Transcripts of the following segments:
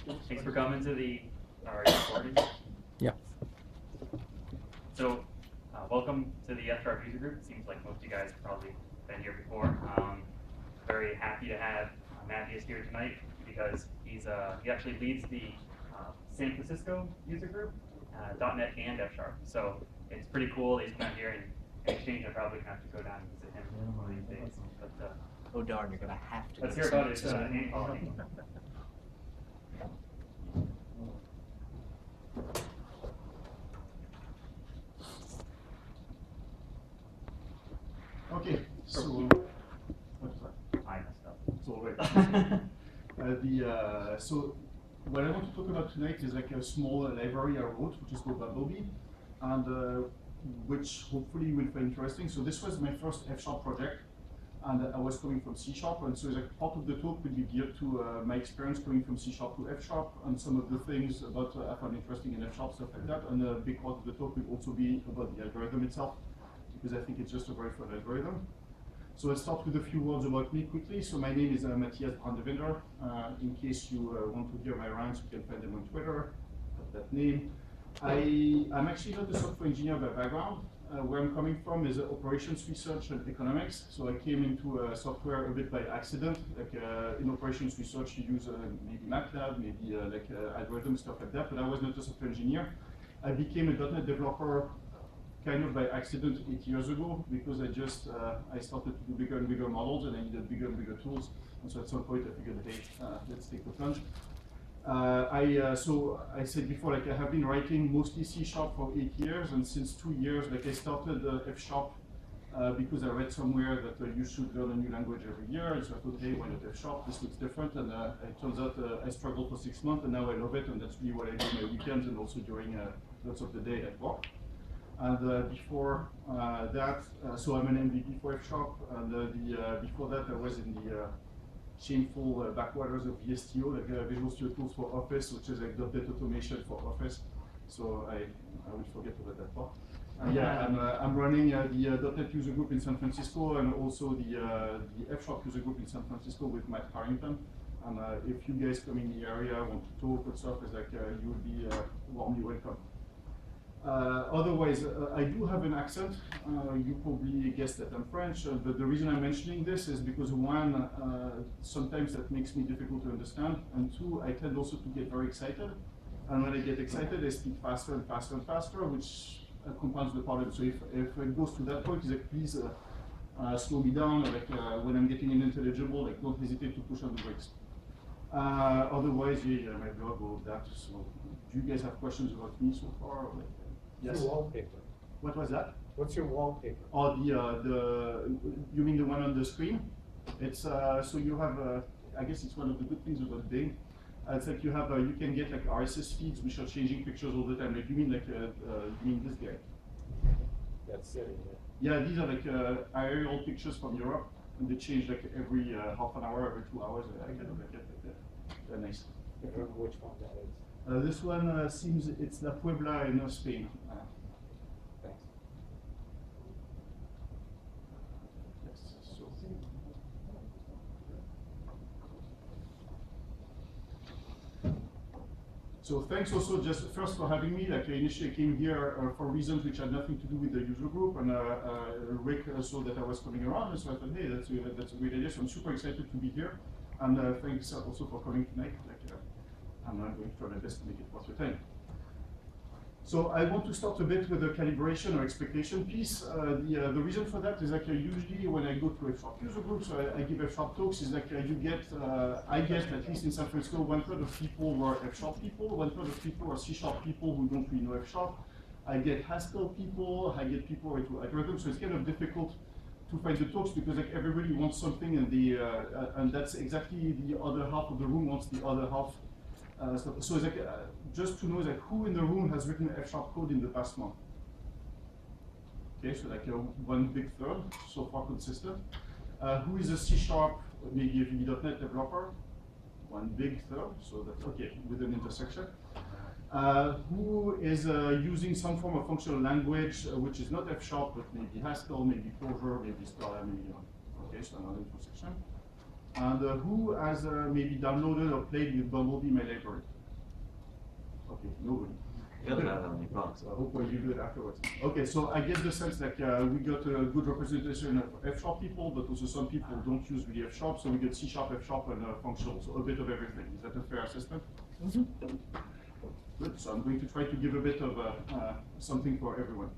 Thanks for coming to the recording. Yeah. So, welcome to the F-sharp user group. It seems like most of you guys have probably been here before. Very happy to have Mathias here tonight because he actually leads the San Francisco user group, .NET and F-sharp. So it's pretty cool that he's come out here, and in exchange, I probably gonna have to go down and visit him one of these days. But oh darn, you're gonna have to. let's hear about his name calling. Okay, so I messed up. it's all right. So what I want to talk about tonight is like a small library I wrote, which is called Bumblebee, and which hopefully you will find interesting. So this was my first F-sharp project, and I was coming from C#, and so like part of the talk will be geared to my experience going from C# to F# and some of the things about I found interesting in F#, stuff like that. And a big part of the talk will also be about the algorithm itself, because I think it's just a very fun algorithm. So let's start with a few words about me quickly. So my name is Mathias Brandewinder. In case you want to hear my rants, you can find them on Twitter, that name. I'm actually not a software engineer by background. Where I'm coming from is operations research and economics. So I came into software a bit by accident. Like in operations research, you use maybe MATLAB, maybe algorithms, stuff like that, but I was not a software engineer. I became a .NET developer kind of by accident 8 years ago, because I started to do bigger and bigger models, and I needed bigger and bigger tools. And so at some point I figured, hey, let's take the plunge. So I said before, like I have been writing mostly C# for 8 years, and since 2 years, like I started F# because I read somewhere that you should learn a new language every year, and so I thought, hey, why not F#? This looks different, and it turns out I struggled for 6 months, and now I love it, and that's really what I do my weekends and also during lots of the day at work. And before that, so I'm an MVP for F#, and before that I was in the shameful backwaters of VSTO, like Visual Studio Tools for Office, which is like .NET automation for Office. So I will forget about that part. I'm running the .NET user group in San Francisco, and also the F# user group in San Francisco with Matt Harrington. And if you guys come in the area, want to talk and stuff, it's like you will be warmly welcome. Otherwise, I do have an accent. You probably guessed that I'm French, but the reason I'm mentioning this is because one, sometimes that makes me difficult to understand, and two, I tend also to get very excited. And when I get excited, I speak faster and faster and faster, which compounds the problem. So if it goes to that point, it's like, please slow me down. Like when I'm getting unintelligible, like don't hesitate to push on the brakes. Otherwise, yeah, my blog, all of that. So do you guys have questions about me so far? Like, yes. Your wallpaper. What was that? What's your wallpaper? Oh, you mean the one on the screen? It's so you have I guess it's one of the good things about Bing. It's like you have you can get like RSS feeds which are changing pictures all the time. Like you mean like you mean this guy? That's it. Yeah, these are like aerial pictures from Europe, and they change like every half an hour, every 2 hours. I kind of like it. They're nice. I don't know which one that is. This one seems it's La Puebla in Spain. Thanks. Yes, so thanks also just first for having me. Like I initially came here for reasons which had nothing to do with the user group, and Rick saw that I was coming around, and so I thought, hey, that's a great idea. So I'm super excited to be here, and thanks also for coming tonight. I'm going to try my best to make it worth your time. So I want to start a bit with the calibration or expectation piece. The reason for that is like usually when I go to F# user groups, I give F# talks, is like you get, I get at least in San Francisco, 1/3 of people who are F# people, 1/3 of people are C# people who don't really know F#. I get Haskell people, I get people into algorithms, so it's kind of difficult to find the talks because like everybody wants something, and that's exactly the other half of the room wants the other half. So it's like, just to know like who in the room has written F# code in the past month. Okay, so like one big third, so far consistent. Who is a C#, maybe a VB.NET developer? One big third, so that's okay, with an intersection. Who is using some form of functional language, which is not F#, but maybe Haskell, maybe Clojure, maybe Scala, maybe, okay, so another intersection. And who has maybe downloaded or played with Bumblebee, my library? Okay, nobody. It doesn't matter how many plants. So I hope you do it afterwards. Okay, so I get the sense that we got a good representation of F-sharp people, but also some people don't use really F-sharp, so we get C-sharp, F-sharp, and functional, so a bit of everything. Is that a fair assessment? Good, so I'm going to try to give a bit of something for everyone.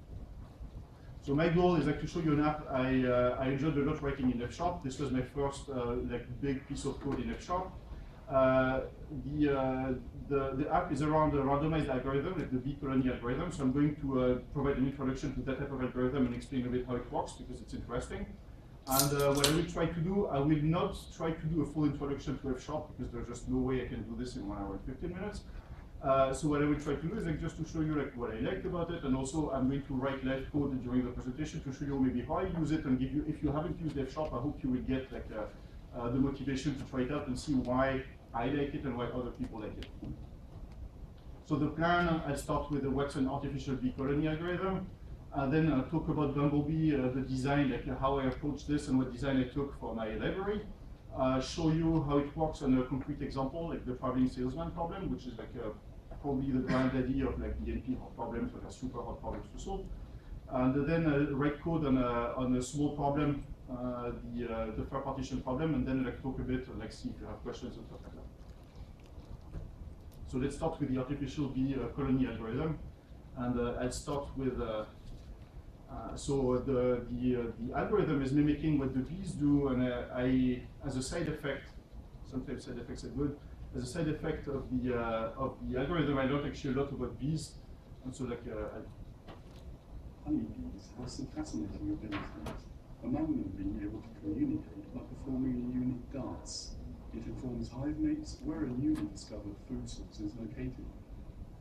So my goal is like to show you an app I enjoyed a lot writing in F-sharp. This was my first like big piece of code in F-sharp. The app is around a randomized algorithm, like the bee colony algorithm. So I'm going to provide an introduction to that type of algorithm and explain a bit how it works because it's interesting. And what I will try to do, I will not try to do a full introduction to F-sharp because there's just no way I can do this in 1 hour and 15 minutes. So what I will try to do is like just to show you like what I liked about it, and also I'm going to write live code during the presentation to show you maybe how I use it and give you, if you haven't used F-sharp, I hope you will get like the motivation to try it out and see why I like it and why other people like it. So the plan, I'll start with what's an artificial bee colony algorithm, then talk about Bumblebee, the design, like how I approached this and what design I took for my library. Show you how it works on a concrete example, like the traveling salesman problem, which is like probably the granddaddy of like DNP problems, that are super hard problems to solve. And then write code on a small problem, the fair partition problem, and then like talk a bit, like see if you have questions and stuff like that. So let's start with the artificial bee colony algorithm, and I'll start with. So the algorithm is mimicking what the bees do, and I, as a side effect, sometimes side effects are good. As a side effect of the algorithm, I learned actually a lot about bees, and so like. Honeybees have some fascinating abilities, among them being able to communicate by performing a unique dance. It informs hive mates where a newly discovered food source is located.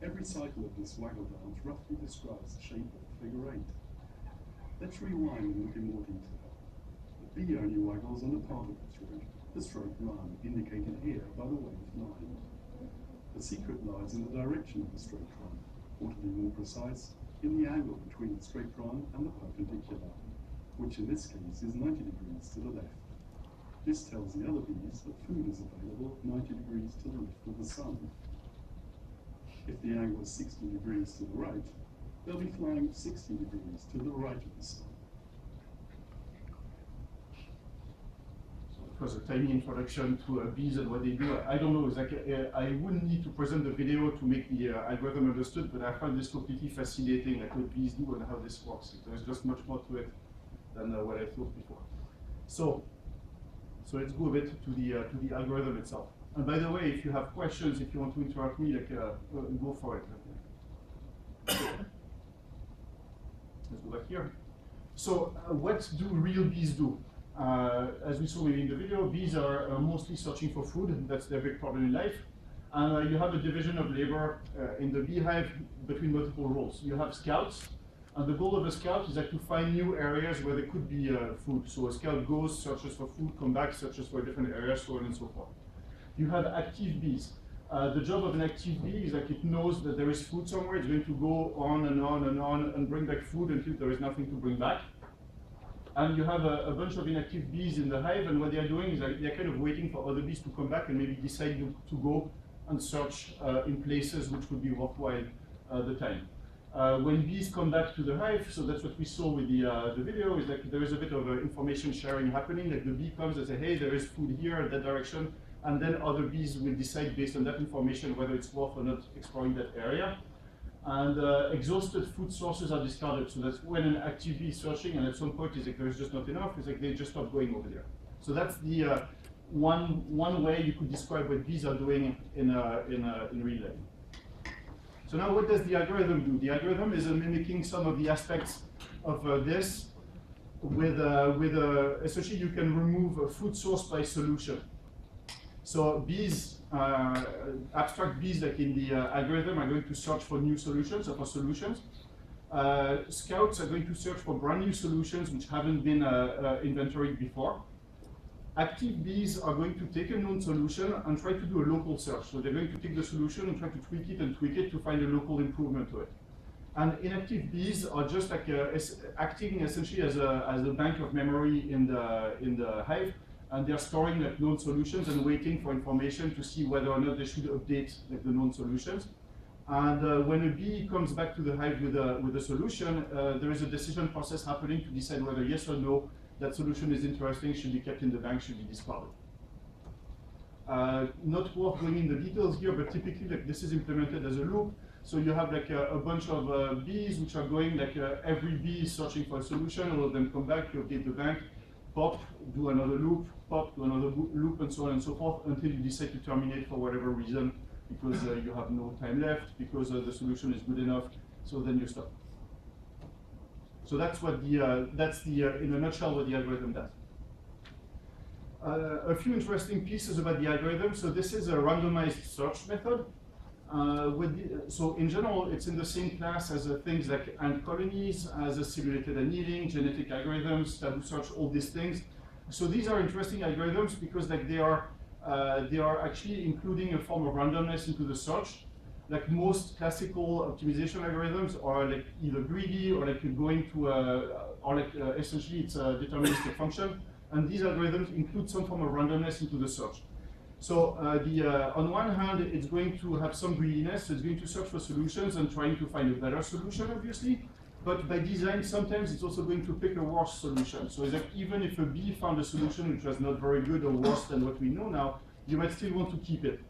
Every cycle of this waggle dance roughly describes the shape of the figure 8. Let's rewind and look in more detail. The bee only waggles on a part of the throat, the stroke run, indicated here by the waved line. The secret lies in the direction of the stroke run, or to be more precise, in the angle between the straight run and the perpendicular, which in this case is 90 degrees to the left. This tells the other bees that food is available 90 degrees to the left of the sun. If the angle is 60 degrees to the right, they'll be flying 60 degrees to the right of the sun. So it was a tiny introduction to bees and what they do. I don't know, it's like, I wouldn't need to present the video to make the algorithm understood, but I found this completely fascinating, like what bees do and how this works. There's just much more to it than what I thought before. So let's go a bit to the algorithm itself. And by the way, if you have questions, if you want to interrupt me, like go for it. Let's go back here. So what do real bees do? As we saw maybe in the video, bees are mostly searching for food. That's their big problem in life. And you have a division of labor in the beehive between multiple roles. You have scouts, and the goal of a scout is like to find new areas where there could be food. So a scout goes, searches for food, comes back, searches for different areas, so on and so forth. You have active bees. The job of an active bee is like it knows that there is food somewhere. It's going to go on and on and on and bring back food until there is nothing to bring back. And you have a bunch of inactive bees in the hive, and what they are doing is like they're kind of waiting for other bees to come back and maybe decide to go and search in places which would be worthwhile the time. When bees come back to the hive, so that's what we saw with the video, is like there is a bit of information sharing happening. Like the bee comes and says, hey, there is food here in that direction, and then other bees will decide based on that information whether it's worth or not exploring that area. And exhausted food sources are discarded. So that's when an active bee is searching, and at some point it's like there's just not enough. It's like they just stop going over there. So that's the one way you could describe what bees are doing in real life. So now what does the algorithm do? The algorithm is mimicking some of the aspects of this with essentially you can remove a food source by solution. So bees, abstract bees like in the algorithm are going to search for new solutions or for solutions. Scouts are going to search for brand new solutions which haven't been inventoried before. Active bees are going to take a known solution and try to do a local search. So they're going to take the solution and try to tweak it to find a local improvement to it. And inactive bees are just like acting essentially as a bank of memory in the hive, and they're storing like known solutions and waiting for information to see whether or not they should update like the known solutions. And when a bee comes back to the hive with a solution, there is a decision process happening to decide whether yes or no that solution is interesting, should be kept in the bank, should be discarded. Not worth going in the details here, but typically like this is implemented as a loop. So you have like a bunch of bees which are going like every bee is searching for a solution, all of them come back, you update the bank, pop, do another loop, pop, do another loop, and so on and so forth until you decide to terminate for whatever reason, because you have no time left, because the solution is good enough, so then you stop. So that's what in a nutshell what the algorithm does. A few interesting pieces about the algorithm. So this is a randomized search method. So in general, it's in the same class as things like ant colonies, as a simulated annealing, genetic algorithms, taboo search, all these things. So these are interesting algorithms because like they are actually including a form of randomness into the search. Like most classical optimization algorithms are like either greedy or like going to essentially it's a deterministic function. And these algorithms include some form of randomness into the search. So on one hand, it's going to have some greediness, so it's going to search for solutions and trying to find a better solution, obviously. But by design, sometimes it's also going to pick a worse solution. So it's like even if a bee found a solution which was not very good or worse than what we know now, you might still want to keep it.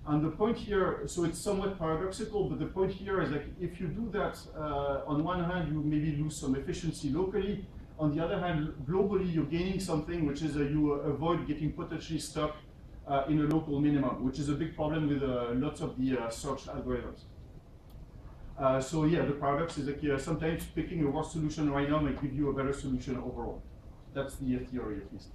And the point here, so it's somewhat paradoxical, but the point here is like if you do that, on one hand, you maybe lose some efficiency locally. On the other hand, globally, you're gaining something, which is you avoid getting potentially stuck in a local minimum, which is a big problem with lots of the search algorithms. So yeah, the paradox is that sometimes picking a worse solution right now might give you a better solution overall. That's the theory, at least.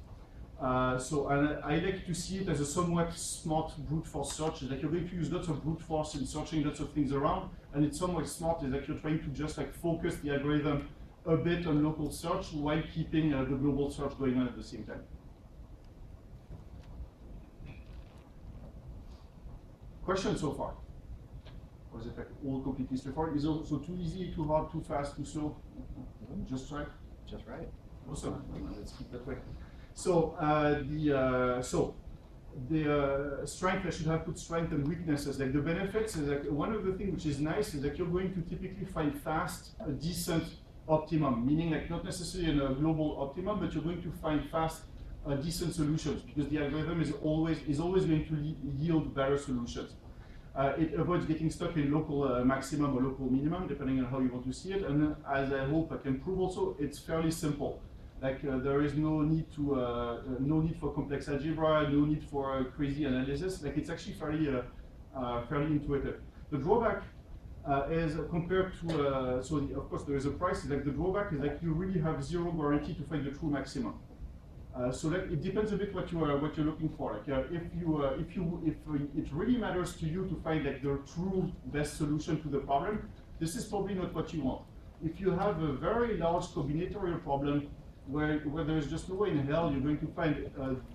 And I like to see it as a somewhat smart brute force search. It's like you're going to use lots of brute force in searching lots of things around, and it's somewhat smart is that you're trying to just like focus the algorithm a bit on local search while keeping the global search going on at the same time. Questions so far? Or is it like all completely straightforward? Is it also too easy, too hard, too fast, too slow? Just right? Just right. Awesome. Let's keep that way. So the strength, I should have put strength and weaknesses. Like the benefits is like one of the things which is nice is that you're going to typically find fast a decent optimum, meaning like not necessarily in a global optimum, but you're going to find fast decent solutions because the algorithm is always going to yield better solutions. It avoids getting stuck in local maximum or local minimum, depending on how you want to see it. And as I hope I can prove also, it's fairly simple. Like there is no need for complex algebra, no need for crazy analysis. Like it's actually fairly intuitive. The drawback is compared to of course there is a price. Like the drawback is like you really have zero guarantee to find the true maximum. So like it depends a bit what you're looking for. Like if it really matters to you to find like the true best solution to the problem, this is probably not what you want. If you have a very large combinatorial problem where there is just no way in hell you're going to find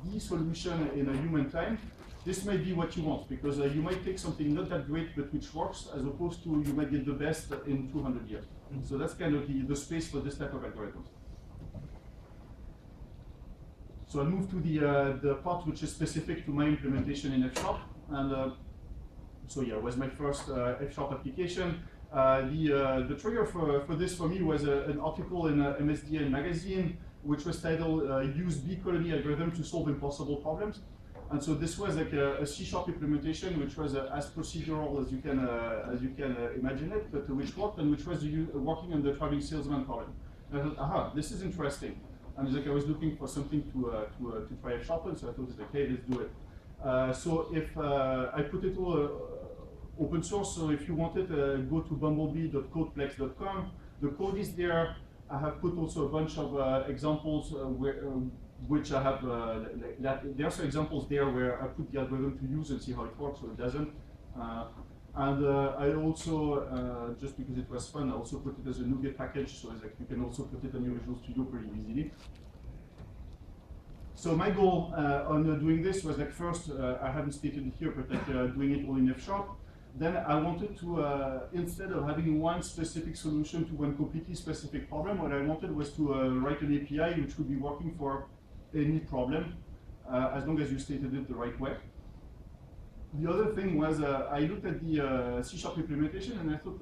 the solution in a human time, this might be what you want because you might take something not that great but which works as opposed to you might get the best in 200 years. So that's kind of the space for this type of algorithms. So I'll move to the part which is specific to my implementation in F#. And so yeah, it was my first F# application. The trigger for this for me was an article in MSDN magazine, which was titled "Use Bee Colony Algorithm to Solve Impossible Problems." And so this was like a C# implementation, which was as procedural as you can imagine it, but which worked and which was working on the traveling salesman problem. And I thought, aha, this is interesting. And like I was looking for something to try F#, and so I thought, okay, let's do it. So if I put it all open source, so if you want it, go to bumblebee.codeplex.com. The code is there. I have put also a bunch of examples which I have, there are some examples there where I put the algorithm to use and see how it works or it doesn't. And I also, just because it was fun, I also put it as a NuGet package, so it's like you can also put it on your Visual Studio pretty easily. So my goal on doing this was like first, I haven't stated it here, but like doing it all in F#. Then I wanted to, instead of having one specific solution to one completely specific problem, what I wanted was to write an API which would be working for any problem, as long as you stated it the right way. The other thing was I looked at the C# implementation and I thought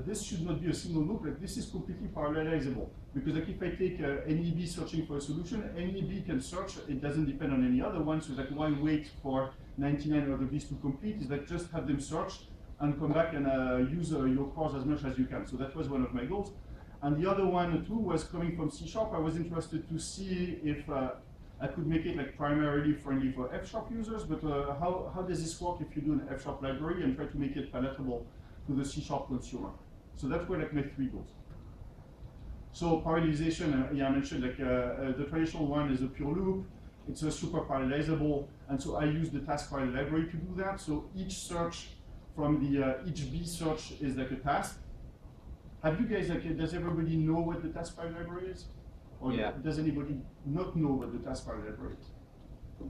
this should not be a single loop. Like this is completely parallelizable because like if I take NEB searching for a solution, NEB can search. It doesn't depend on any other one. So like why wait for 99 other bees to complete? Is like just have them search and come back and use your cores as much as you can. So that was one of my goals. And the other one too was coming from C#. I was interested to see if I could make it like primarily friendly for F# users, but how does this work if you do an F# library and try to make it palatable to the C# consumer? So that's where like my 3 goals. So parallelization, yeah, I mentioned like the traditional one is a pure loop. It's a super parallelizable, and so I use the task file library to do that. So each search from the each bee search is like a task. Have you guys like does everybody know what the task file library is? Or yeah. Does anybody not know what the task file library is?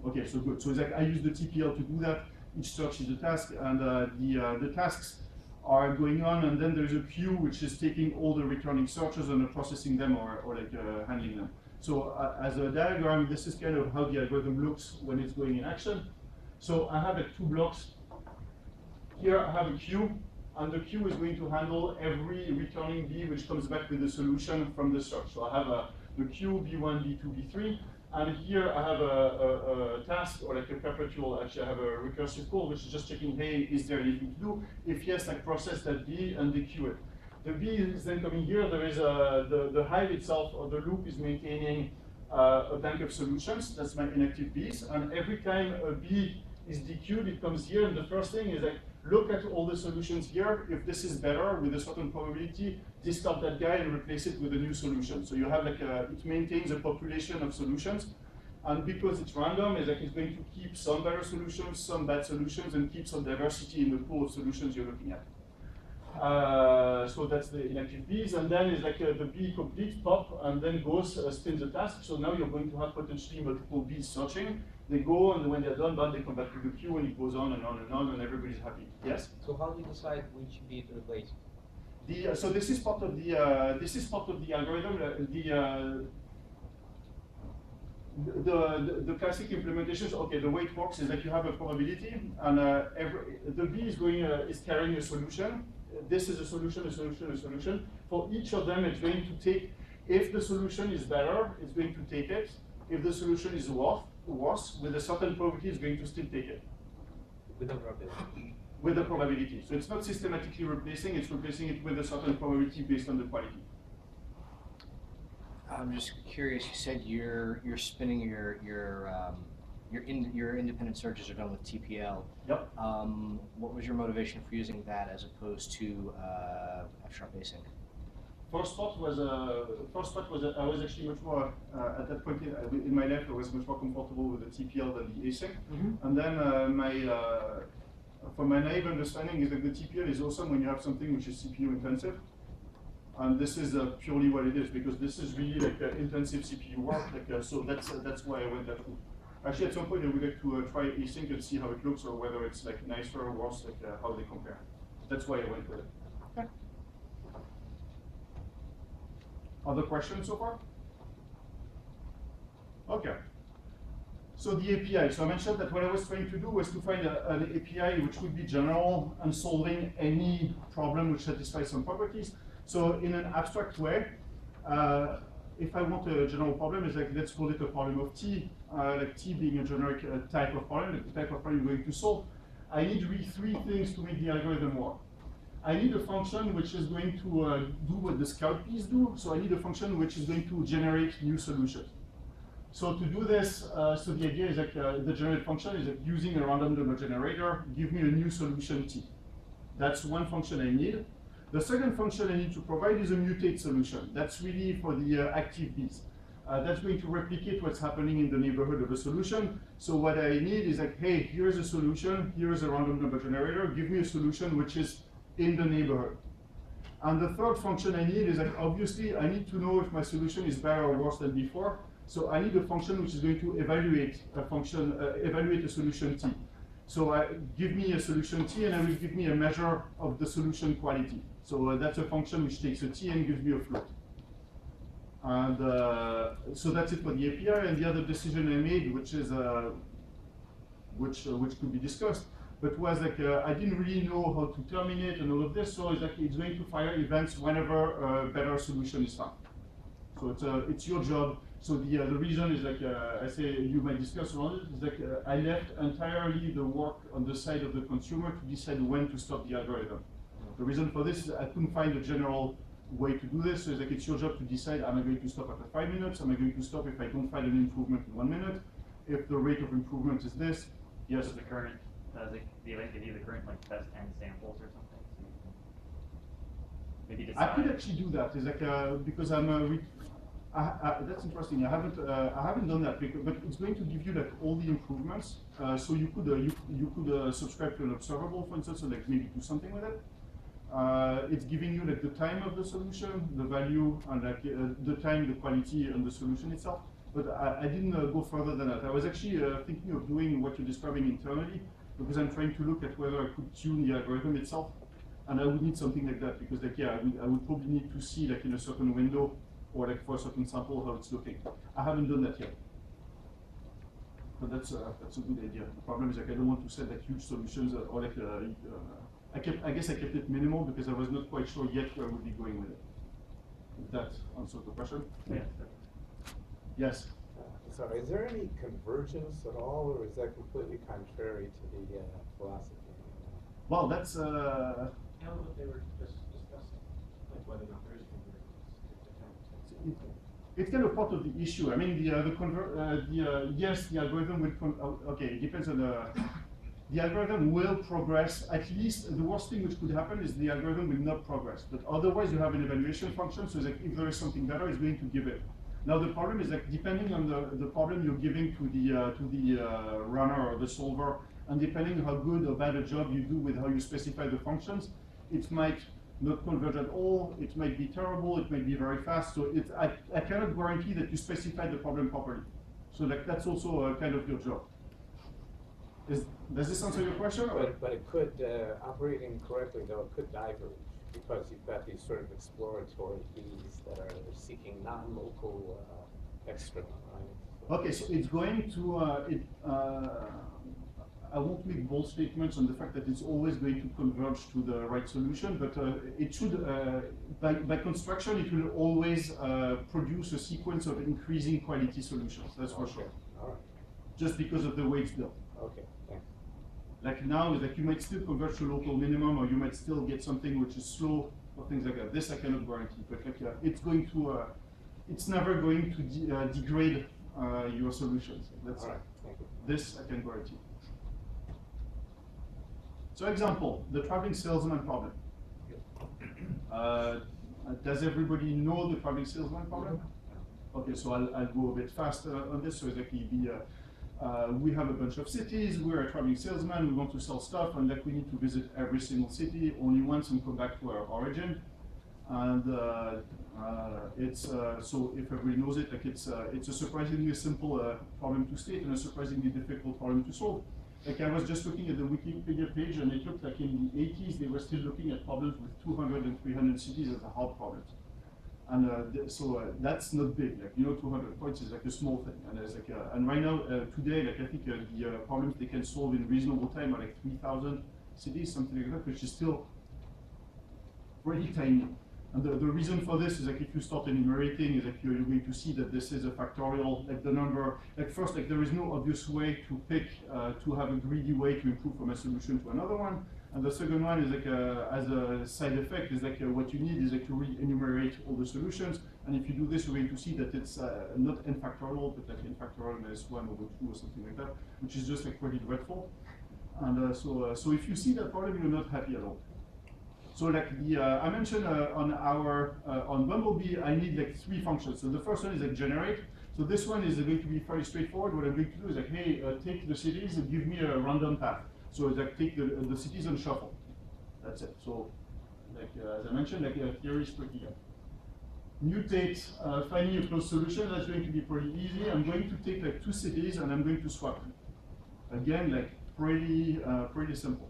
Okay, so good. So it's like I use the TPL to do that. Each search is a task, and the tasks are going on, and then there's a queue which is taking all the returning searches and processing them or like handling them. So as a diagram, this is kind of how the algorithm looks when it's going in action. So I have like 2 blocks. Here I have a queue, and the queue is going to handle every returning bee which comes back with the solution from the search. So I have the queue B1, B2, B3, and here I have a task or like a perpetual, actually I have a recursive call which is just checking, hey, is there anything to do? If yes, I process that bee and dequeue it. The bee is then coming here, there is the hive itself or the loop is maintaining a bank of solutions, that's my inactive bees, and every time a bee is dequeued, it comes here, and the first thing is like, look at all the solutions here. If this is better with a certain probability, discard that guy and replace it with a new solution. So you have like it maintains a population of solutions. And because it's random, it's like it's going to keep some better solutions, some bad solutions, and keep some diversity in the pool of solutions you're looking at. So that's the inactive bees. And then it's like the bee completes, pop, and then goes, spins the task. So now you're going to have potentially multiple bees searching. They go, and when they're done, they come back to the queue, and it goes on and on and on, and everybody's happy. Yes? So how do you decide which bee to replace? So this is part of the algorithm. The classic implementations. Okay, the way it works is that you have a probability, and the bee is carrying a solution. This is a solution, a solution, a solution. For each of them, it's going to take. If the solution is better, it's going to take it. If the solution is worse, with a certain probability, it's going to still take it. With a probability. With the probability. So it's not systematically replacing, it's replacing it with a certain probability based on the quality. I'm just curious, you said you're spinning your independent searches are done with TPL. Yep. What was your motivation for using that as opposed to F# async? First part was I was actually much more at that point in my life I was much more comfortable with the TPL than the async. Mm-hmm. And then from my naive understanding is that the TPL is awesome when you have something which is CPU intensive. And this is purely what it is, because this is really like intensive CPU work. So that's why I went that route. Actually, at some point I would like to try async and see how it looks, or whether it's like nicer or worse, like how they compare. That's why I went with it. Okay. Other questions so far? Okay. So the API. So I mentioned that what I was trying to do was to find an API which would be general and solving any problem which satisfies some properties. So in an abstract way, if I want a general problem, it's like, let's call it a problem of T, like T being a generic type of problem, like the type of problem you're going to solve. I need really 3 things to make the algorithm work. I need a function which is going to do what the scout bees do. So I need a function which is going to generate new solutions. So to do this, so the idea is like the generate function is like using a random number generator, give me a new solution T. That's one function I need. The second function I need to provide is a mutate solution. That's really for the active bees. That's going to replicate what's happening in the neighborhood of a solution. So what I need is like, hey, here's a solution, here's a random number generator, give me a solution which is in the neighborhood. And the third function I need is like, obviously, I need to know if my solution is better or worse than before. So I need a function which is going to evaluate a solution T. So give me a solution T, and I will give me a measure of the solution quality. So that's a function which takes a T and gives me a float. And so that's it for the API. And the other decision I made, which is which could be discussed. But was like I didn't really know how to terminate and all of this, so it's like it's going to fire events whenever a better solution is found. So it's your job. So the reason is like I say you might discuss around it is like I left entirely the work on the side of the consumer to decide when to stop the algorithm. The reason for this is I couldn't find a general way to do this. So it's like it's your job to decide: am I going to stop after 5 minutes? Am I going to stop if I don't find an improvement in 1 minute? If the rate of improvement is this, yes. The current, they like to do the current like test 10 samples or something. So you can maybe decide. I could actually do that. It's like because that's interesting. I haven't done that, because, but it's going to give you like all the improvements. So you could subscribe to an observable, for instance, so like maybe do something with it. It's giving you like the time of the solution, the value, and like the time, the quality, and the solution itself. But I didn't go further than that. I was actually thinking of doing what you're describing internally, because I'm trying to look at whether I could tune the algorithm itself, and I would need something like that, because like yeah, I would probably need to see like in a certain window or like for a certain sample how it's looking. I haven't done that yet, but that's a good idea. The problem is like I don't want to set like huge solutions or like I guess I kept it minimal because I was not quite sure yet where I would be going with it. If that answers the question. Yeah. Yes. So is there any convergence at all, or is that completely contrary to the philosophy? Well, that's Tell them what they were just discussing, like whether or not there is convergence. it's kind of part of the issue. I mean, yes, the algorithm will. Okay, it depends on the algorithm will progress. At least the worst thing which could happen is the algorithm will not progress. But otherwise, you have an evaluation function. So like if there is something better, it's going to give it. Now the problem is that depending on the problem you're giving to the runner or the solver, and depending on how good or bad a job you do with how you specify the functions, it might not converge at all. It might be terrible. It might be very fast. So I cannot guarantee that you specify the problem properly. So like that's also kind of your job. Does this answer your question? But it could, operating correctly though, it could diverge, because you've got these sort of exploratory keys that are seeking non-local external, right? Okay, so it's going to, I won't make bold statements on the fact that it's always going to converge to the right solution, but it should, by construction, it will always produce a sequence of increasing quality solutions, that's for sure. All right. Just because of the way it's built. Okay, thanks. Like now, like you might still converge to local minimum, or you might still get something which is slow, or things like that. This I cannot guarantee, but like it's going to, it's never going to degrade your solutions. That's all right. Thank you. This I can guarantee. So example, the traveling salesman problem. Does everybody know the traveling salesman problem? Okay, so I'll go a bit faster on this. So exactly we have a bunch of cities, we're a traveling salesman, we want to sell stuff, and like we need to visit every single city only once and come back to our origin. And it's so if everybody knows it, like it's a surprisingly simple problem to state and a surprisingly difficult problem to solve. Like I was just looking at the Wikipedia page, and it looked like in the 80s they were still looking at problems with 200 and 300 cities as a hard problems. And so that's not big. Like 200 points is like a small thing. And it's like and right now today, like I think the problems they can solve in reasonable time are like 3,000 cities, something like that, which is still pretty tiny. And the reason for this is like if you start enumerating, is like you're going to see that this is a factorial, like the number, like first, like there is no obvious way to pick, to have a greedy way to improve from a solution to another one. And the second one is like as a side effect is like what you need is like to re-enumerate all the solutions. And if you do this, you're going to see that it's not n factorial, but like n factorial minus 1 over 2 or something like that, which is just like pretty dreadful. And so if you see that problem, you're not happy at all. So like I mentioned on Bumblebee, I need like 3 functions. So the first one is like generate. So this one is going to be fairly straightforward. What I'm going to do is like, hey, take the cities and give me a random path. So it's like take the cities and shuffle. That's it. So like as I mentioned, like theory is pretty good. Mutate, finding a closed solution, that's going to be pretty easy. I'm going to take like 2 cities and I'm going to swap them. Again, like pretty simple.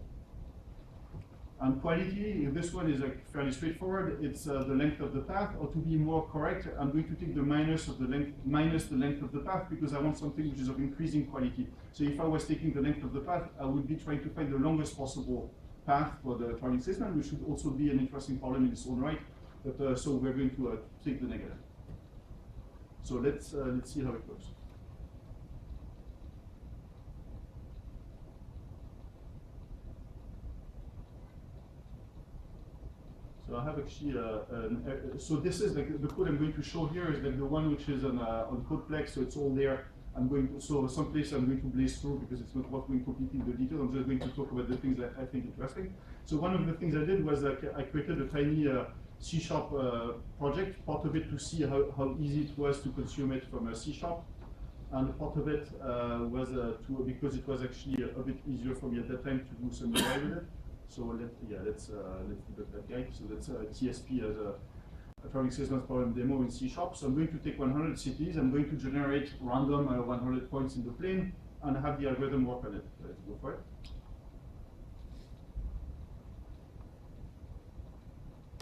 And quality, this one is like fairly straightforward. It's the length of the path, or to be more correct, I'm going to take the minus of the length minus the length of the path because I want something which is of increasing quality. So if I was taking the length of the path, I would be trying to find the longest possible path for the traveling salesman, which should also be an interesting problem in its own right. But so we're going to take the negative. So let's see how it goes. So I have actually, so this is like the code I'm going to show here is like the one which is on CodePlex, so it's all there. I'm going to, so someplace I'm going to blaze through because it's not worth going completely in the detail. I'm just going to talk about the things that I think interesting. So one of the things I did was that I created a tiny C# project, part of it to see how easy it was to consume it from a C#, and part of it was because it was actually a bit easier for me at that time to do some UI with it. So let's debug that guy. So that's TSP as a traveling salesman's problem demo in C#. So I'm going to take 100 cities. I'm going to generate random 100 points in the plane and have the algorithm work on it. Let's go for it.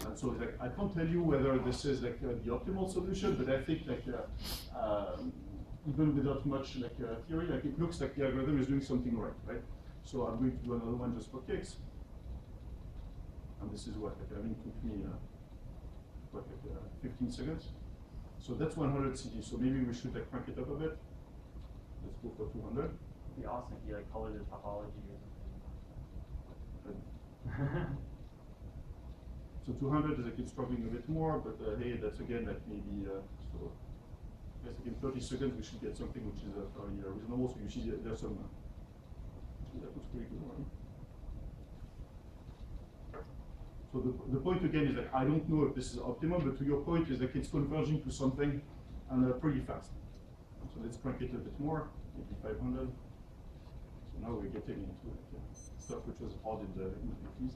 And so like, I can't tell you whether this is like the optimal solution, but I think like even without much like theory, like it looks like the algorithm is doing something right? So I'm going to do another one just for kicks. And this is what, like, I mean, took me, 15 seconds. So that's 100 cities. So maybe we should like crank it up a bit. Let's go for 200. It'd be awesome if you like colored the topology or something. So 200 is like it's struggling a bit more, but hey, that's again like maybe, so I guess like in 30 seconds we should get something which is fairly reasonable. So you see there's some, that looks pretty good, right? So the point again is that I don't know if this is optimal, but to your point is that it's converging to something and pretty fast. So let's crank it a bit more, maybe 500. So now we're getting into like, stuff which was hard in the 50s.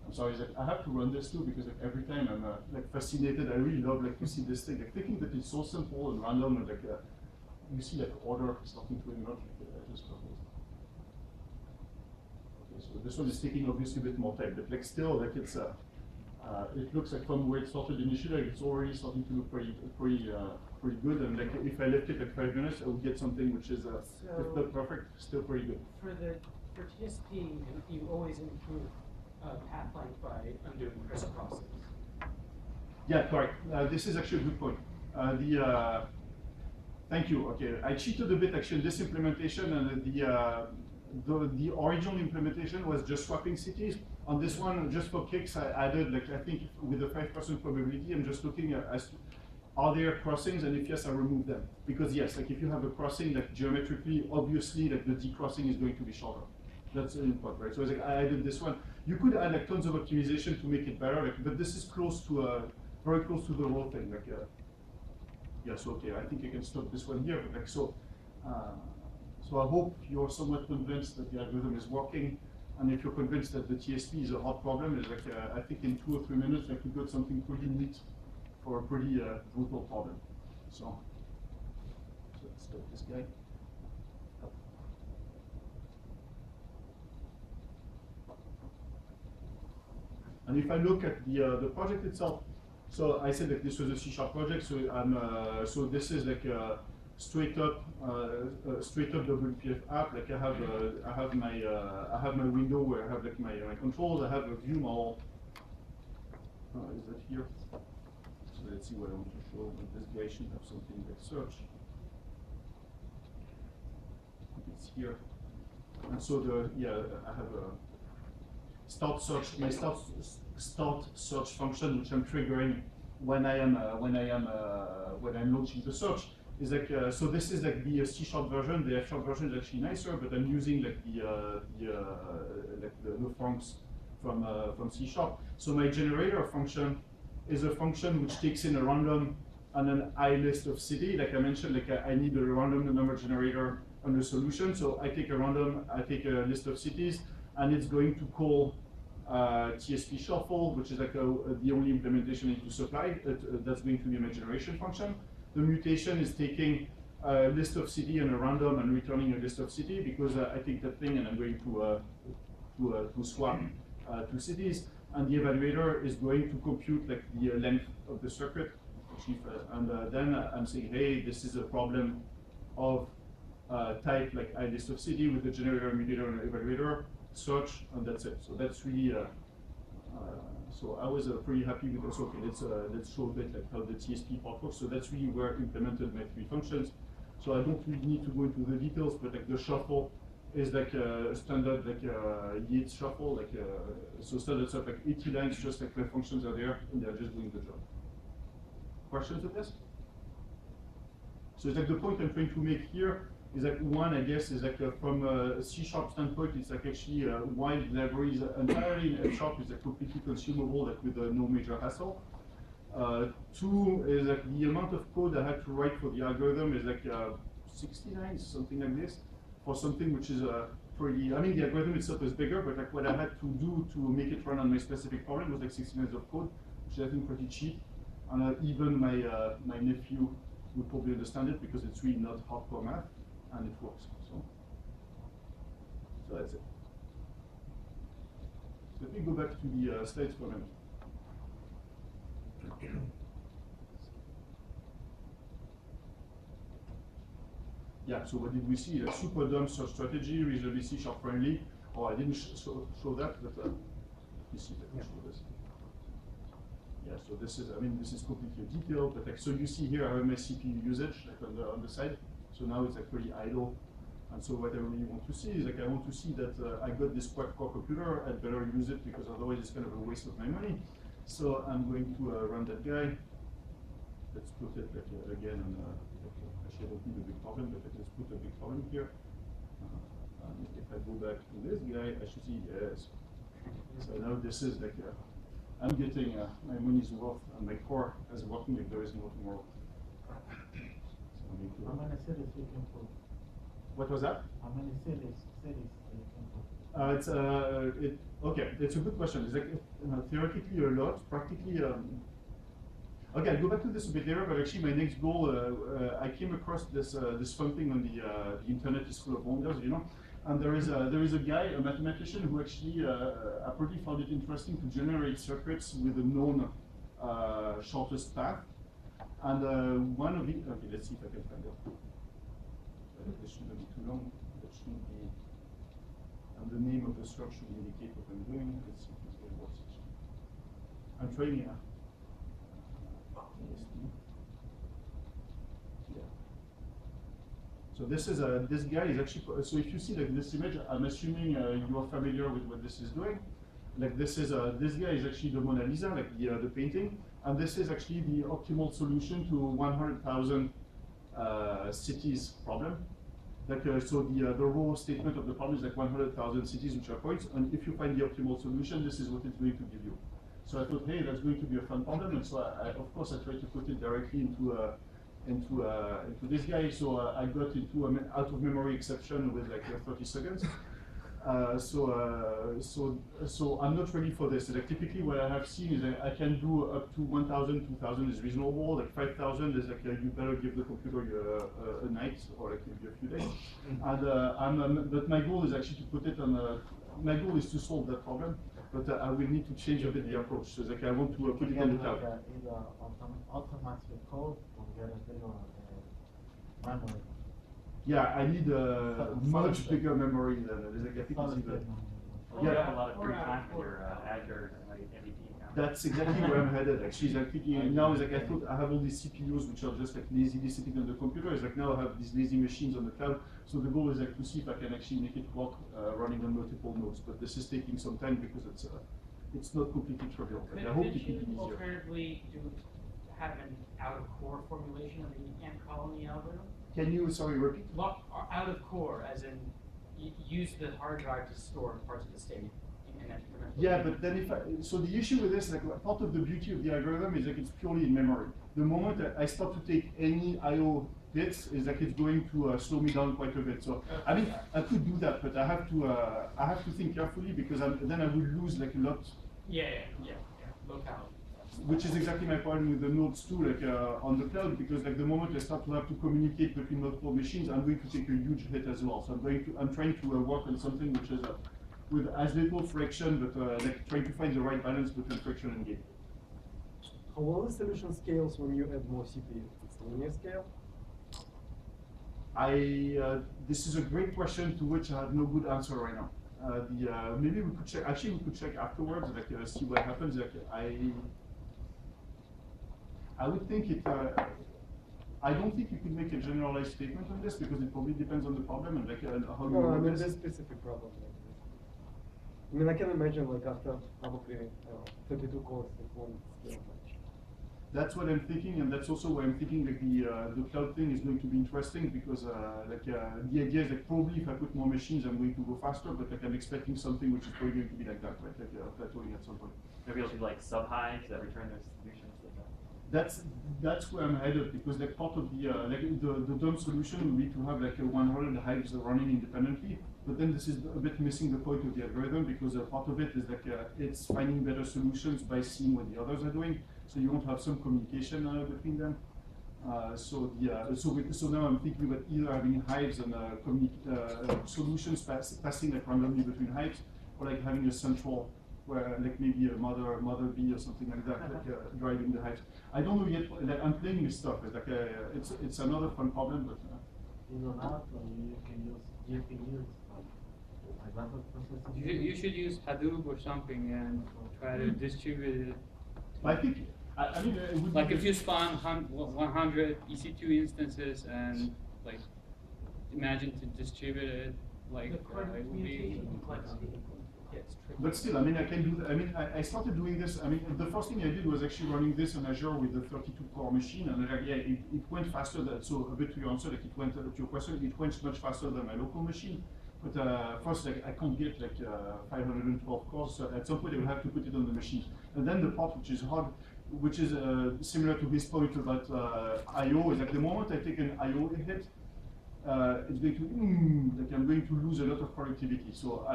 I'm sorry, like, I have to run this too because like, every time I'm like fascinated. I really love like to see this thing, like thinking that it's so simple and random, and like you see like order starting to emerge. Like, I just love it. Okay, so this one is taking obviously a bit more time, but like still like it's it looks like from where it started initially, like, it's already starting to look pretty good. And like if I left it like 5 minutes, I would get something which is if not perfect, still pretty good. For TSP, you always improve path length by undoing crisscrosses. Yeah, correct. This is actually a good point. Thank you. Okay, I cheated a bit actually in this implementation, and the original implementation was just swapping cities. On this one, just for kicks, I added like I think with a 5% probability. I'm just looking at as are there crossings, and if yes, I remove them because yes, like if you have a crossing, like geometrically, obviously, like the decrossing is going to be shorter. That's an input, right? So like, I added this one. You could add like tons of optimization to make it better, like, but this is close to very close to the raw thing. Like, yes, okay. I think I can stop this one here. But like, so I hope you're somewhat convinced that the algorithm is working, and if you're convinced that the TSP is a hard problem, is like I think in 2 or 3 minutes, like we got something pretty neat for a pretty brutal problem. So let's stop this guy. And if I look at the project itself, so I said that this was a C# project. So so this is like a straight up WPF app. Like I have my window where I have like my controls. I have a view model. Is that here? So let's see what I want to show. This guy should have something like search. It's here. And so I have a start search, my start search function, which I'm triggering when I'm launching the search, is like so. This is like the C# version. The F# version is actually nicer, but I'm using like the funcs from C#. So my generator function is a function which takes in a random and an I list of city. Like I mentioned, like I need a random number generator on the solution. So I take a list of cities, and it's going to call TSP shuffle, which is like the only implementation I need to supply. That's going to be my generation function. The mutation is taking a list of city and a random and returning a list of city because I take that thing and I'm going to swap two cities, and the evaluator is going to compute like the length of the circuit, and then I'm saying, hey, this is a problem of type like list of city with the generator, immutator, and evaluator, search, and that's it. So that's really. So I was pretty happy with this. Okay, let's show a bit like how the TSP part works. So that's really where I implemented my three functions. So I don't really need to go into the details, but like the shuffle is like a standard like Yates shuffle, like so standard stuff like 80 lines, just like my functions are there and they're just doing the job. Questions on this? So it's like the point I'm trying to make here is like one, I guess, is like from a C# standpoint, it's like actually while the library is entirely in F# is like completely consumable, like with no major hassle. Two is like the amount of code I had to write for the algorithm is like 60 lines, something like this, for something which is pretty. I mean, the algorithm itself is bigger, but like what I had to do to make it run on my specific problem was like 60 lines of code, which is I think pretty cheap, and even my my nephew would probably understand it because it's really not hardcore math. And it works. So that's it. So let me go back to the slides for a minute. Yeah, so what did we see? A super dumb search strategy, reasonably C# friendly. Oh, I didn't show that, but let me see if I can show this. Yeah, so this is, I mean, this is completely detailed, but like, so you see here I have my CPU usage like on the side. So now it's like pretty idle. And so what I really want to see is like I want to see that I got this quad-core computer, I'd better use it because otherwise it's kind of a waste of my money. So I'm going to run that guy. Let's put it like again on actually I don't need a big problem, but let's put a big problem here. And if I go back to this guy, I should see yes. So now this is like I'm getting my money's worth and my core is working if there is no tomorrow. How many cities you can put? What was that? How many cities you can put? Okay. It's a good question. It's like theoretically a lot, practically. Okay, I'll go back to this a bit later. But actually, my next goal, I came across this this fun thing on the internet is full of wonders, you know. And there is a guy, a mathematician, who actually apparently found it interesting to generate circuits with a known shortest path. And one of it, okay, let's see if I can find it. This shouldn't be too long. That shouldn't be. And the name of the structure should indicate what I'm doing. Let's see if this guy works. I'm trying here. Yeah. So this is this guy is actually. So if you see like this image, I'm assuming you are familiar with what this is doing. Like this is this guy is actually the Mona Lisa, like the painting. And this is actually the optimal solution to 100,000 cities problem. Like so, the raw statement of the problem is like 100,000 cities which are points, and if you find the optimal solution, this is what it's going to give you. So I thought, hey, that's going to be a fun problem, and so of course I tried to put it directly into this guy. So I got into an out of memory exception with like 30 seconds. So I'm not ready for this. Like typically what I have seen is that I can do up to 1,000, 2,000 is reasonable. Like 5,000 is like you better give the computer a night or like maybe a few days. And but my goal is actually to put it on. My goal is to solve that problem, but I will need to change a bit the approach. So like I want to put it on the cloud. Either automatic code or get a bigger memory. Yeah, I need a much bigger memory than like I think it's even. Well, you have a lot of free time for your Azure and like MVP now. That's exactly where I'm headed. Actually, I'm thinking now is like I thought I have all these CPUs which are just like lazily sitting on the computer. It's like now I have these lazy machines on the cloud. So the goal is like to see if I can actually make it work running on multiple nodes. But this is taking some time because it's not completely trivial. But I hope it can be easier. Alternatively have an out-of-core formulation of the ant colony algorithm? Can you repeat? Out of core, as in use the hard drive to store parts of the state. Yeah, but then so the issue with this, like part of the beauty of the algorithm is like it's purely in memory. The moment I start to take any I/O hits, is like it's going to slow me down quite a bit. So I mean, I could do that, but I have to think carefully because then I will lose like a lot. Yeah. Locality. which is exactly my problem with the nodes too, like on the cloud, because like the moment I start to have to communicate between multiple machines, I'm going to take a huge hit as well. So I'm trying to work on something which is with as little friction, but like trying to find the right balance between friction and gain. How well the solution scales when you add more CPU? It's linear scale? This is a great question to which I have no good answer right now. Maybe we could check. Actually, we could check afterwards, like see what happens. Like I would think it. I don't think you could make a generalized statement on this because it probably depends on the problem and like how you. No, I work mean this. this specific problem. I mean, I can imagine like after probably 32 cores, it won't scale much. That's what I'm thinking, and that's also why I'm thinking like the cloud thing is going to be interesting because the idea is like probably if I put more machines, I'm going to go faster, but like I'm expecting something which is probably going to be like that, right? Like plateauing at some point. Maybe it'll be like sub-hives that return their distributions like that. That's where I'm headed because like part of the the dumb solution would be to have like 100 hives running independently, but then this is a bit missing the point of the algorithm because part of it is like it's finding better solutions by seeing what the others are doing. So you want to have some communication between them. So now I'm thinking about either having hives and solutions passing like randomly between hives, or like having a central where like maybe a mother bee or something like that, like driving the hives. I don't know yet. Like, I'm playing with stuff. It's like it's another fun problem, but. In an app, you can use GPUs, like advanced processing. You should use Hadoop or something and try to distribute it. I think. I mean, it would like be if you spawn 100 EC2 instances and like imagine to distribute it, like it would be. But still, I mean, I can do that. I mean, I started doing this. I mean, the first thing I did was actually running this on Azure with the 32-core machine, and yeah, it went faster. So a bit to your answer, like it went to your question, it went much faster than my local machine. But first, like, I can't get like 512 cores. So at some point, I will have to put it on the machine. And then the part which is hard, which is similar to his point about I/O, is like the moment I take an I/O hit, it's going to like I'm going to lose a lot of productivity. So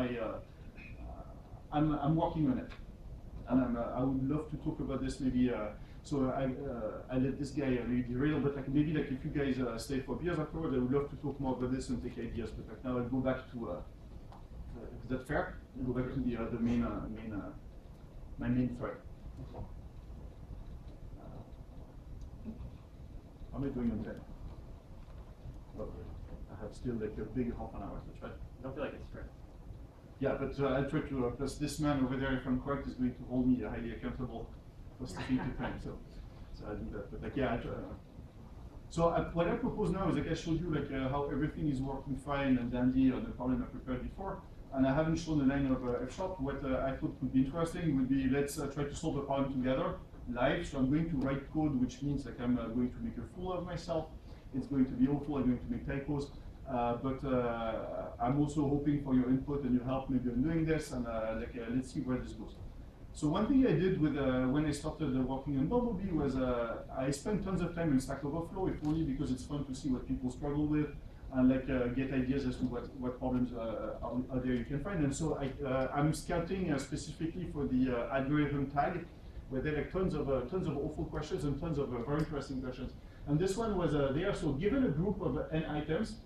I'm working on it, and I would love to talk about this maybe. So I let this guy really derail, but like maybe like if you guys stay for beers afterwards, I would love to talk more about this and take ideas. But like now I'll go back to. Is that fair? I'll go back to the my main thread. How am I doing on time? Well, I have still like a big half an hour to try. I don't feel like it's strict. Yeah, but I'll try to, plus this man over there, if I'm correct, is going to hold me highly accountable for sticking to time, so I'll do that. But like, yeah, so what I propose now is like I showed you like how everything is working fine and dandy on the problem I prepared before, and I haven't shown the line of F#. What I thought would be interesting would be let's try to solve a problem together live. So I'm going to write code, which means like I'm going to make a fool of myself. It's going to be awful. I'm going to make typos. But I'm also hoping for your input and your help maybe on doing this, and let's see where this goes. So one thing I did with when I started working on Bumblebee was I spent tons of time in Stack Overflow, if only because it's fun to see what people struggle with and like get ideas as to what problems out there you can find. And so I'm scouting specifically for the algorithm tag, where there are like tons of awful questions and tons of very interesting questions. And this one was there. So given a group of n items,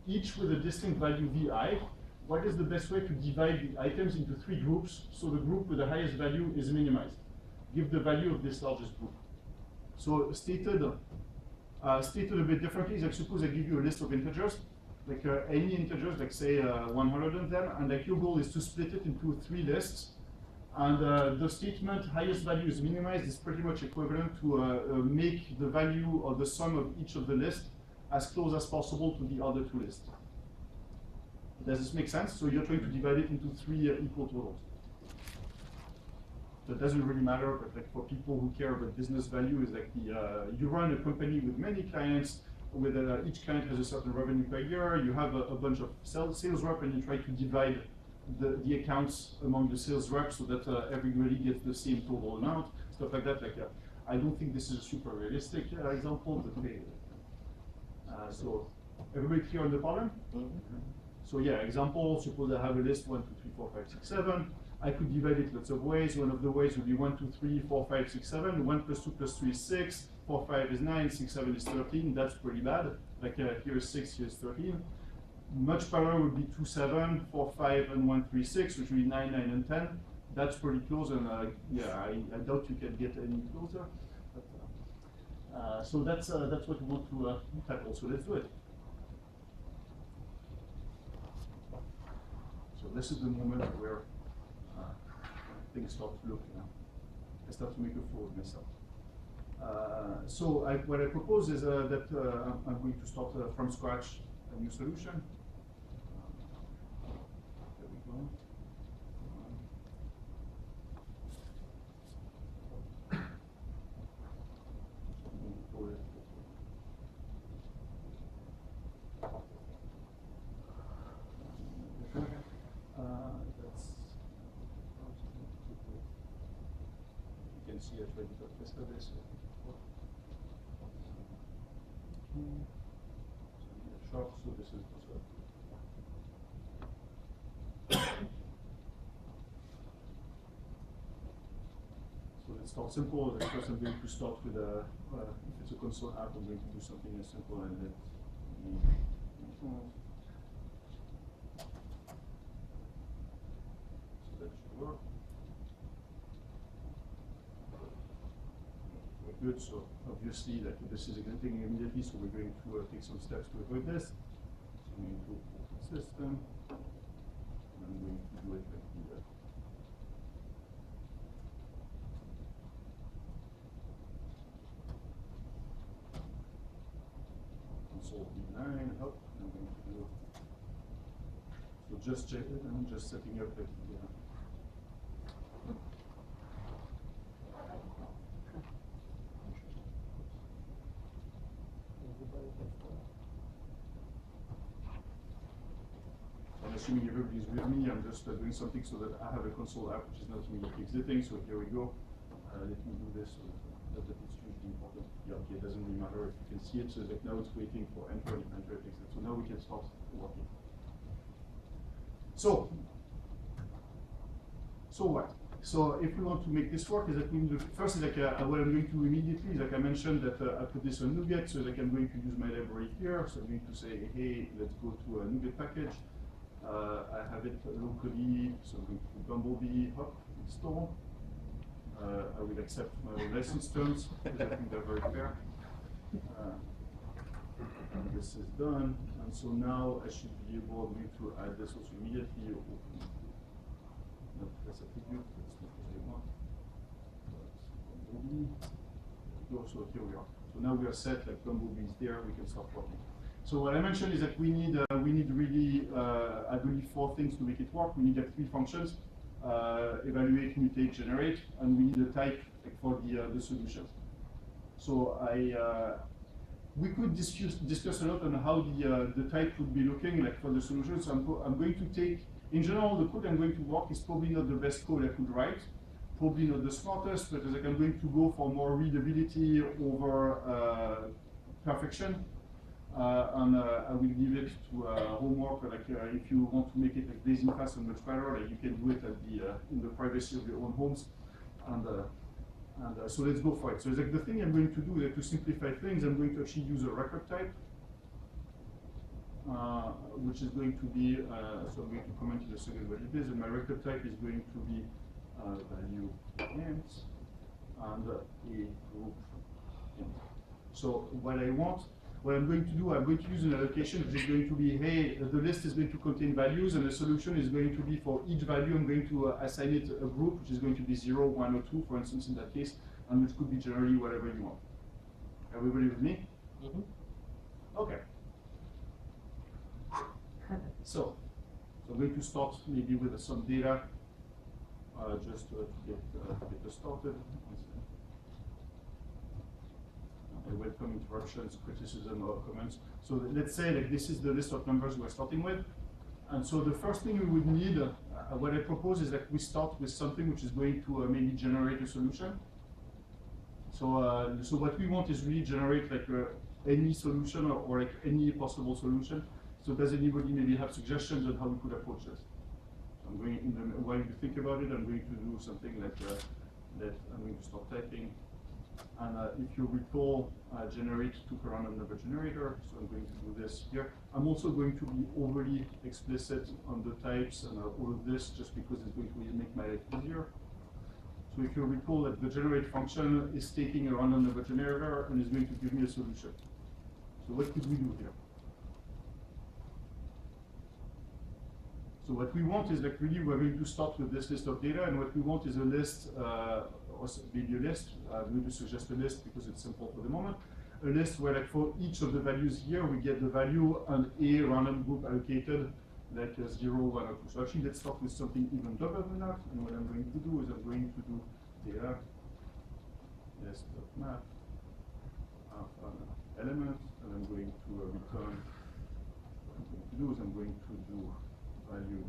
each with a distinct value vi, what is the best way to divide the items into 3 groups so the group with the highest value is minimized? Give the value of this largest group. So stated a bit differently is like suppose I give you a list of integers, like any integers, like say 100 of them, and like your goal is to split it into 3 lists. And the statement highest value is minimized is pretty much equivalent to make the value or the sum of each of the lists as close as possible to the other 2 lists. Does this make sense? So you're trying to divide it into 3 equal totals. So it doesn't really matter, but like for people who care about business value, is like the you run a company with many clients, with each client has a certain revenue per year. You have a bunch of sales reps, and you try to divide the accounts among the sales reps so that everybody gets the same total amount, stuff like that. Like I don't think this is a super realistic example, but okay. So everybody clear on the problem? Mm-hmm. So yeah, example, suppose I have a list 1, 2, 3, 4, 5, 6, 7. I could divide it lots of ways. One of the ways would be 1, 2, 3, 4, 5, 6, 7. 1 plus 2 plus 3 is 6. 4, 5 is 9. 6, 7 is 13. That's pretty bad. Like here is 6, here is 13. Much better would be 2, 7, 4, 5, and 1, 3, 6, which would be 9, 9, and 10. That's pretty close, and yeah, I doubt you can get any closer. But, so that's what we want to tackle. So let's do it. So this is the moment where things start to look. I start to make a fool of myself. So what I propose is that I'm going to start from scratch a new solution. There we go. You can see I tried to test this. Sharp, so this is also. So let's start simple. First, I'm going to start with if it's a console app, I'm going to do something as simple and let me. So that should work. Good, so obviously like this is existing immediately, so we're going to take some steps to avoid this. So I'm going to open system, and I'm going to do it like that. Console B9, up, I'm going to do. So just check it, I'm just setting up like I'm assuming everybody's with me. I'm just doing something so that I have a console app which is not immediately exiting. So here we go. Let me do this. Not that it's hugely important. Yeah, okay, it doesn't really matter if you can see it. So like now it's waiting for enter. If enter takes it. So now we can start working. So what? So if we want to make this work, is that we need to, first is like what I'm going to immediately is like I mentioned that I put this on NuGet, so like I'm going to use my library here. So I'm going to say, hey, let's go to a NuGet package. I have it locally, so I'm going to put Bumblebee, hop, install. I will accept my license terms because I think they're very fair. And this is done, and so now I should be able to add this also immediately. Not as a preview, that's not what I want. Bumblebee. So here we are. So now we are set, like Bumblebee is there, we can start working. So what I mentioned is that we need really, I believe 4 things to make it work. We need like 3 functions, evaluate, mutate, generate, and we need a type like, for the solutions. So we could discuss a lot on how the type would be looking like for the solution. So I'm going to take, in general, the code I'm going to work is probably not the best code I could write, probably not the smartest, but like I'm going to go for more readability over perfection. And I will give it to homework. Like if you want to make it like blazing fast and much better, like you can do it at in the privacy of your own homes. And so let's go for it. So it's like the thing I'm going to do is to simplify things. I'm going to actually use a record type, which is going to be. So I'm going to comment in a second what it is. And my record type is going to be value int and a group int. So what I'm going to do, I'm going to use an allocation which is going to be, hey, the list is going to contain values, and the solution is going to be for each value, I'm going to assign it a group, which is going to be 0, 1, or 2, for instance, in that case, and which could be generally whatever you want. Everybody with me? Mm-hmm. Okay. So I'm going to start maybe with some data, just to get us started. I welcome interruptions, criticism, or comments. So let's say like this is the list of numbers we're starting with. And so the first thing we would need, what I propose is that we start with something which is going to maybe generate a solution. So so what we want is really generate like any solution or like any possible solution. So does anybody maybe have suggestions on how we could approach this? I'm going in the, while you think about it, I'm going to do something like that. I'm going to start typing. And if you recall, generate took a random number generator, so I'm going to do this here. I'm also going to be overly explicit on the types and all of this, just because it's going to make my life easier. So if you recall that the generate function is taking a random number generator and is going to give me a solution. So what could we do here? So what we want is like really we're going to start with this list of data, and what we want is a list, or maybe a list. I'm going to suggest a list because it's simple for the moment. A list where like for each of the values here we get the value and a random group allocated like 0, 1, or 2. So actually let's start with something even better than that. And what I'm going to do is I'm going to do data list.map of an element, and I'm going to return. What I'm going to do is I'm going to do value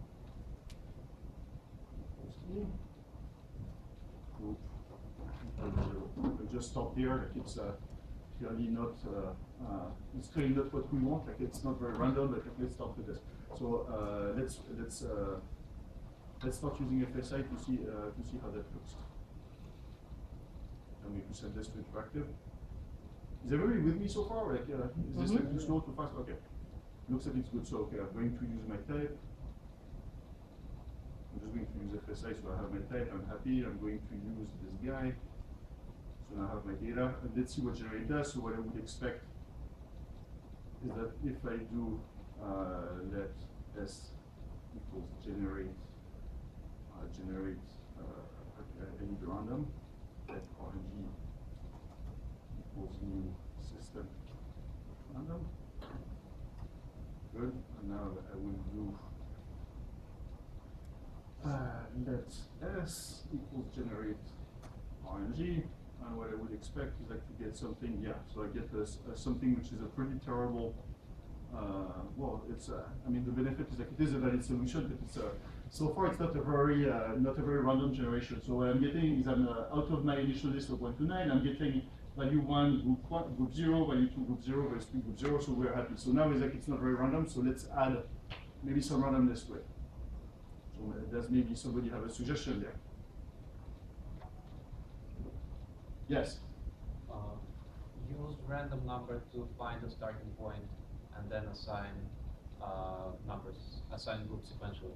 equals e group equals 0. I'll just stop there. Like it's clearly not it's clearly not what we want. Like it's not very random. But let's start with this. So let's start using FSI to see how that looks. I'm going to send this to interactive. Is everybody with me so far? Like, is this like too slow, too fast? Okay. Looks like it's good. So okay, I'm going to use my type. I'm just going to use FSI, so I have my type. I'm happy. I'm going to use this guy. So now I have my data. And let's see what generate does. So what I would expect is that if I do let s equals generate I need random, let RNG equals new system random. Good. And now I will do let s equals generate RNG, and what I would expect is like to get something, yeah, so I get this something which is a pretty terrible, well, it's, I mean, the benefit is like it is a valid solution, but it's so far it's not a very random generation. So what I'm getting is I'm out of my initial list of 1 to 9, I'm getting value 1, group 0, value 2, group 0, value 3, group 0, so we're happy. So now it's like it's not very random, so let's add maybe some randomness to it. So does maybe somebody have a suggestion there? Yes? Use random number to find a starting point and then assign assign groups sequentially.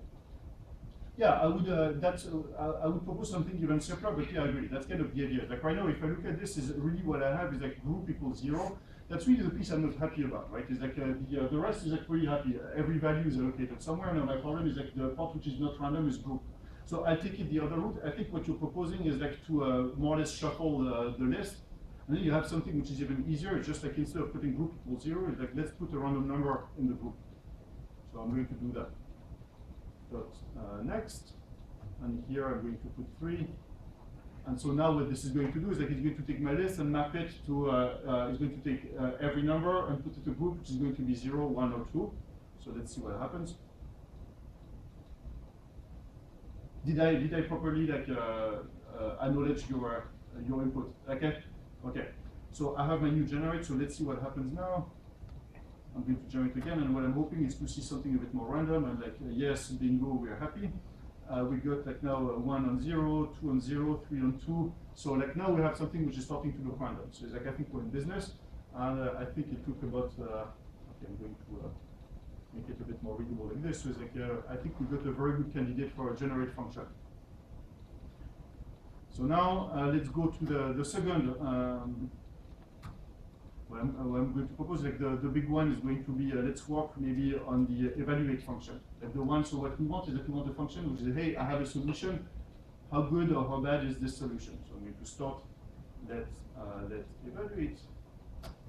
Yeah, I would. I would propose something even simpler, but yeah, I agree. That's kind of the idea. Like right now, if I look at this, is really what I have is like group equals 0. That's really the piece I'm not happy about, right? It's like the rest is like pretty happy. Every value is allocated somewhere. Now my problem is like the part which is not random is group. So I'll take it the other route. I think what you're proposing is like to more or less shuffle the list, and then you have something which is even easier. It's just like instead of putting group equals 0, it's like let's put a random number in the group. So I'm going to do that. Next, and here I'm going to put 3. And so now what this is going to do is like it's going to take my list and map it to, it's going to take every number and put it to a group which is going to be 0, 1, or 2. So let's see what happens. Did I properly like acknowledge your input? Okay. Okay. So I have my new generate. So let's see what happens now. I'm going to generate again, and what I'm hoping is to see something a bit more random, and like, yes, bingo, we are happy. We got like now 1 on 0, 2 on 0, 3 on 2. So like now we have something which is starting to look random. So it's like I think we're in business, and I think it took about, okay, I'm going to make it a bit more readable like this. So it's like, I think we got a very good candidate for a generate function. So now let's go to the second. What I'm going to propose, like the big one is going to be, let's work maybe on the evaluate function. Like the one, so what we want is that we want a function which is, hey, I have a solution. How good or how bad is this solution? So I'm going to start, let evaluate.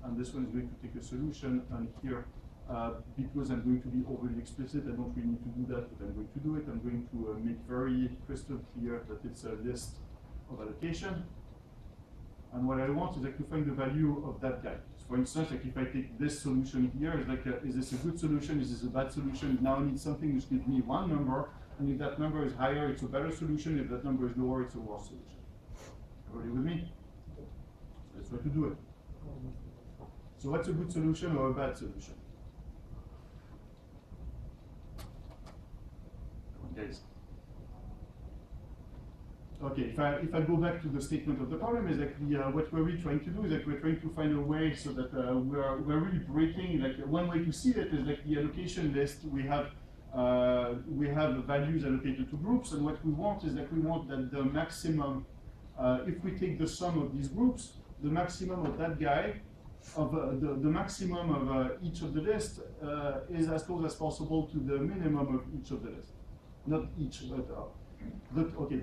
And this one is going to take a solution, and here, because I'm going to be overly explicit, I don't really need to do that, but I'm going to do it. I'm going to make very crystal clear that it's a list of allocation. And what I want is like to find the value of that guy. So for instance, like if I take this solution here, it's like, is this a good solution? Is this a bad solution? Now I need something which gives me one number, and if that number is higher, it's a better solution. If that number is lower, it's a worse solution. Everybody with me? So let's try to do it. So what's a good solution or a bad solution? Come on, guys. Okay, if I go back to the statement of the problem, is that what we're really trying to do is that we're trying to find a way so that we're really breaking, like one way to see it is like the allocation list, we have values allocated to groups, and what we want is that we want that the maximum, if we take the sum of these groups, the maximum of that guy, of the maximum of each of the lists is as close as possible to the minimum of each of the lists. Not each, but okay.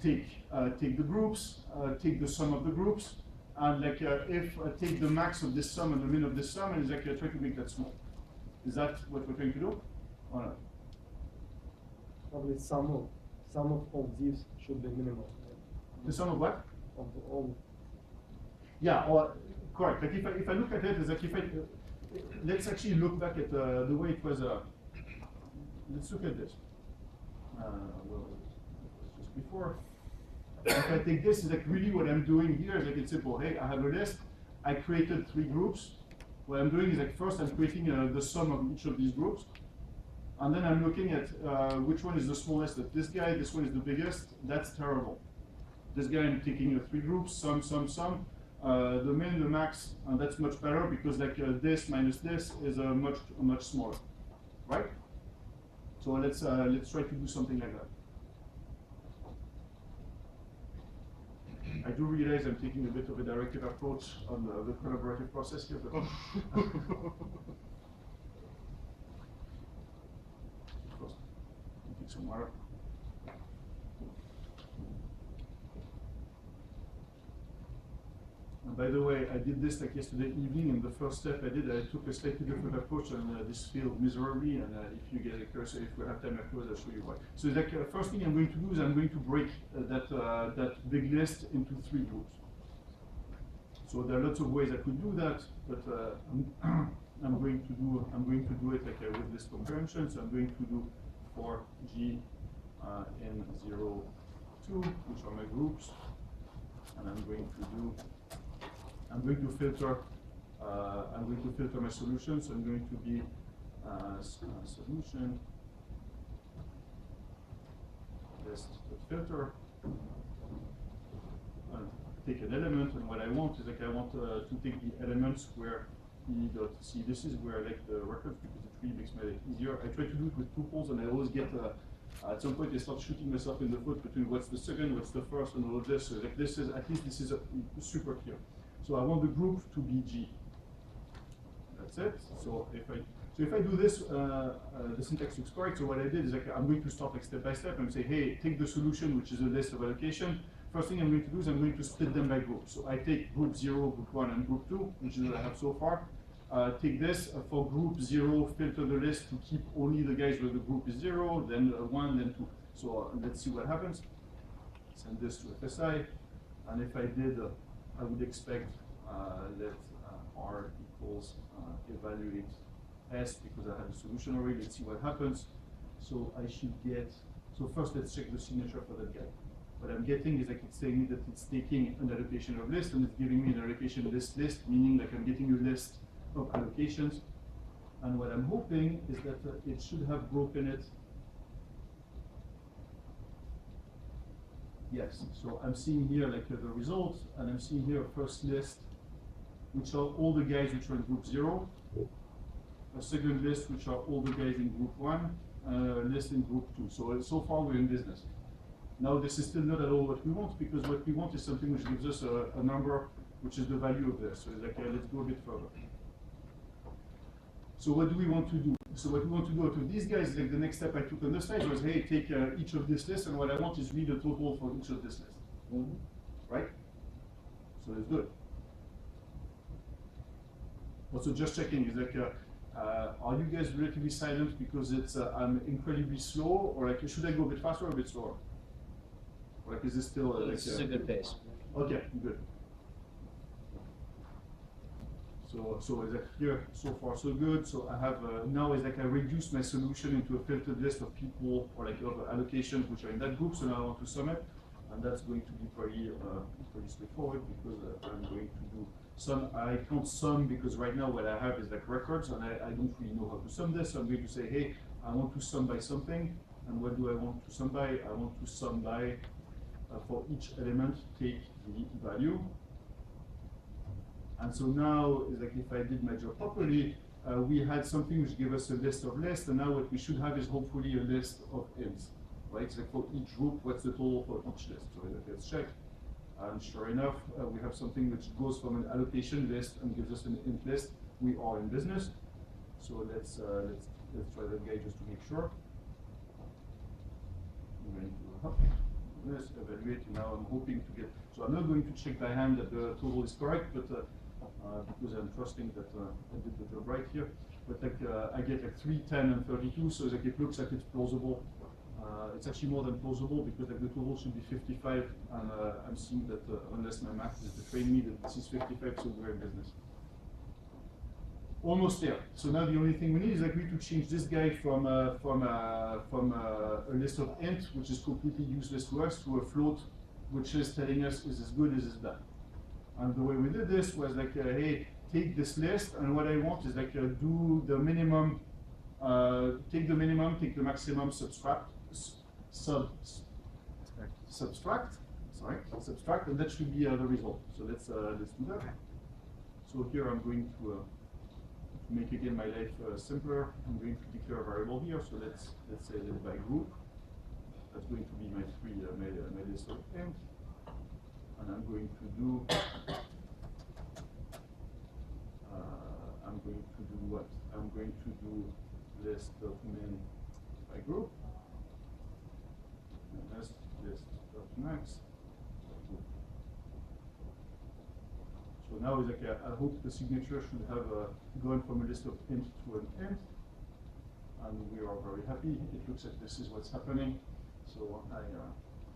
Take the groups, take the sum of the groups, and like if take the max of this sum and the min of this sum, and it's like try to make that small. Is that what we're trying to do? Or not? Probably sum of all these should be minimal. The sum of what? Of all. Yeah, or correct. Like if I look at it, is like if I let's actually look back at the way it was. Let's look at this. Well, just before. If I take this, is like really what I'm doing here is like it's simple. Hey, I have a list. I created 3 groups. What I'm doing is like first I'm creating the sum of each of these groups, and then I'm looking at which one is the smallest. That this guy, this one is the biggest. That's terrible. This guy I'm taking 3 groups, sum. The min, the max, and that's much better because like this minus this is much smaller, right? So let's try to do something like that. I do realize I'm taking a bit of a directive approach on the collaborative process here, but first, take some water. And by the way, I did this like yesterday evening, and the first step I did, I took a slightly different approach, and this failed miserably. And if you get a cursor, if we have time afterwards, I'll show you why. So like first thing I'm going to do is I'm going to break that big list into 3 groups. So there are lots of ways I could do that, but I'm going to do it like with this convention. So I'm going to do for G in 0, 2, which are my groups, and I'm going to filter. I'm going to filter my solution. So I'm going to be solution list filter. And take an element, and what I want is like I want to take the elements where e dot c. This is where I like the records because it really makes my life easier. I try to do it with tuples, and I always get at some point I start shooting myself in the foot between what's the second, what's the first, and all of this. So like this is at least this is super clear. So I want the group to be G. That's it. So if I do this, the syntax looks correct. So what I did is like I'm going to start like step by step and say, hey, take the solution, which is a list of allocation. First thing I'm going to do is I'm going to split them by groups. So I take group 0, group 1, and group 2, which is what I have so far. Take this for group 0, filter the list to keep only the guys where the group is 0, then 1, then 2. So let's see what happens. Send this to FSI, and if I did, I would expect let R equals evaluate S because I have a solution already. Let's see what happens. So I should get, so first let's check the signature for that guy. What I'm getting is like it's saying me that it's taking an allocation of list and it's giving me an allocation list, meaning like I'm getting a list of allocations. And what I'm hoping is that it should have broken it. Yes, so I'm seeing here like the result, and I'm seeing here a first list, which are all the guys which are in group 0, a second list which are all the guys in group 1, a list in group 2. So far we're in business. Now this is still not at all what we want, because what we want is something which gives us a number which is the value of this. So it's like, let's go a bit further. So what do we want to do? So what we want to do out of these guys, like the next step I took on the slide was, hey, take each of this list, and what I want is read the total for each of this list. Right? So let's do it. Also just checking, is like, are you guys relatively silent because it's I'm incredibly slow, or like should I go a bit faster or a bit slower? Or like is this still This is a good pace. Okay, good. So is that here, so far so good. So I have now is like I reduced my solution into a filtered list of people or like of allocations which are in that group. So now I want to sum it, and that's going to be pretty straightforward because I'm going to do sum. I can't sum because right now what I have is like records, and I don't really know how to sum this. So I'm going to say, hey, I want to sum by something. And what do I want to sum by? I want to sum by, for each element, take the value. And so now, like if I did my job properly, we had something which gave us a list of lists, and now what we should have is hopefully a list of ints, right? So for each group, what's the total for each list? So let's check. And sure enough, we have something which goes from an allocation list and gives us an int list. We are in business. So let's try that guy just to make sure. I'm going to let's evaluate. Now I'm hoping to get. So I'm not going to check by hand that the total is correct, but because I'm trusting that I did the job right here. But like I get like 3, 10, and 32, so like it looks like it's plausible. It's actually more than plausible because like the total should be 55, and I'm seeing that unless my math is betraying me, that this is 55, so we're in business. Almost there. So now the only thing we need is like we to change this guy from a list of int, which is completely useless to us, to a float, which is telling us is this good, is this bad. And the way we did this was like, hey, take this list, and what I want is like do the minimum, take the minimum, take the maximum, subtract, and that should be the result. So let's do that. So here I'm going to make again my life simpler. I'm going to declare a variable here. So let's say that by group. That's going to be my my list of int, and I'm going to do. I'm going to do what? I'm going to do list of min by group. List.max. So now is like I hope the signature should have gone from a list of int to an int, and we are very happy. It looks like this is what's happening. So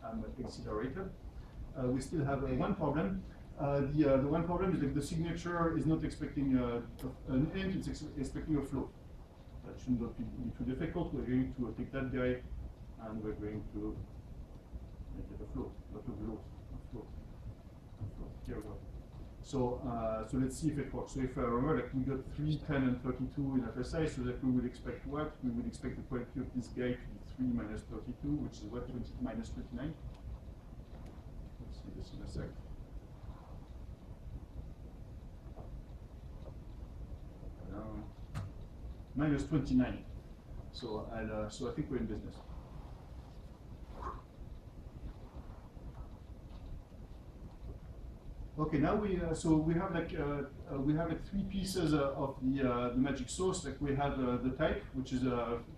I'm exhilarated. We still have one problem. The one problem is that the signature is not expecting an int; it's expecting a float. That should not be too difficult. We're going to take that guy, and we're going to make it a float, not a float. A float. Here we go. So let's see if it works. So if I remember, like we got 3, 10, and 32 in FSI, so that we would expect what? We would expect the quality of this guy to be 3 minus 32, which is what? Minus 29. Let's see this in a sec. Minus 29. So I think we're in business. Okay, now we have like 3 pieces of the magic sauce. Like we have the type, which is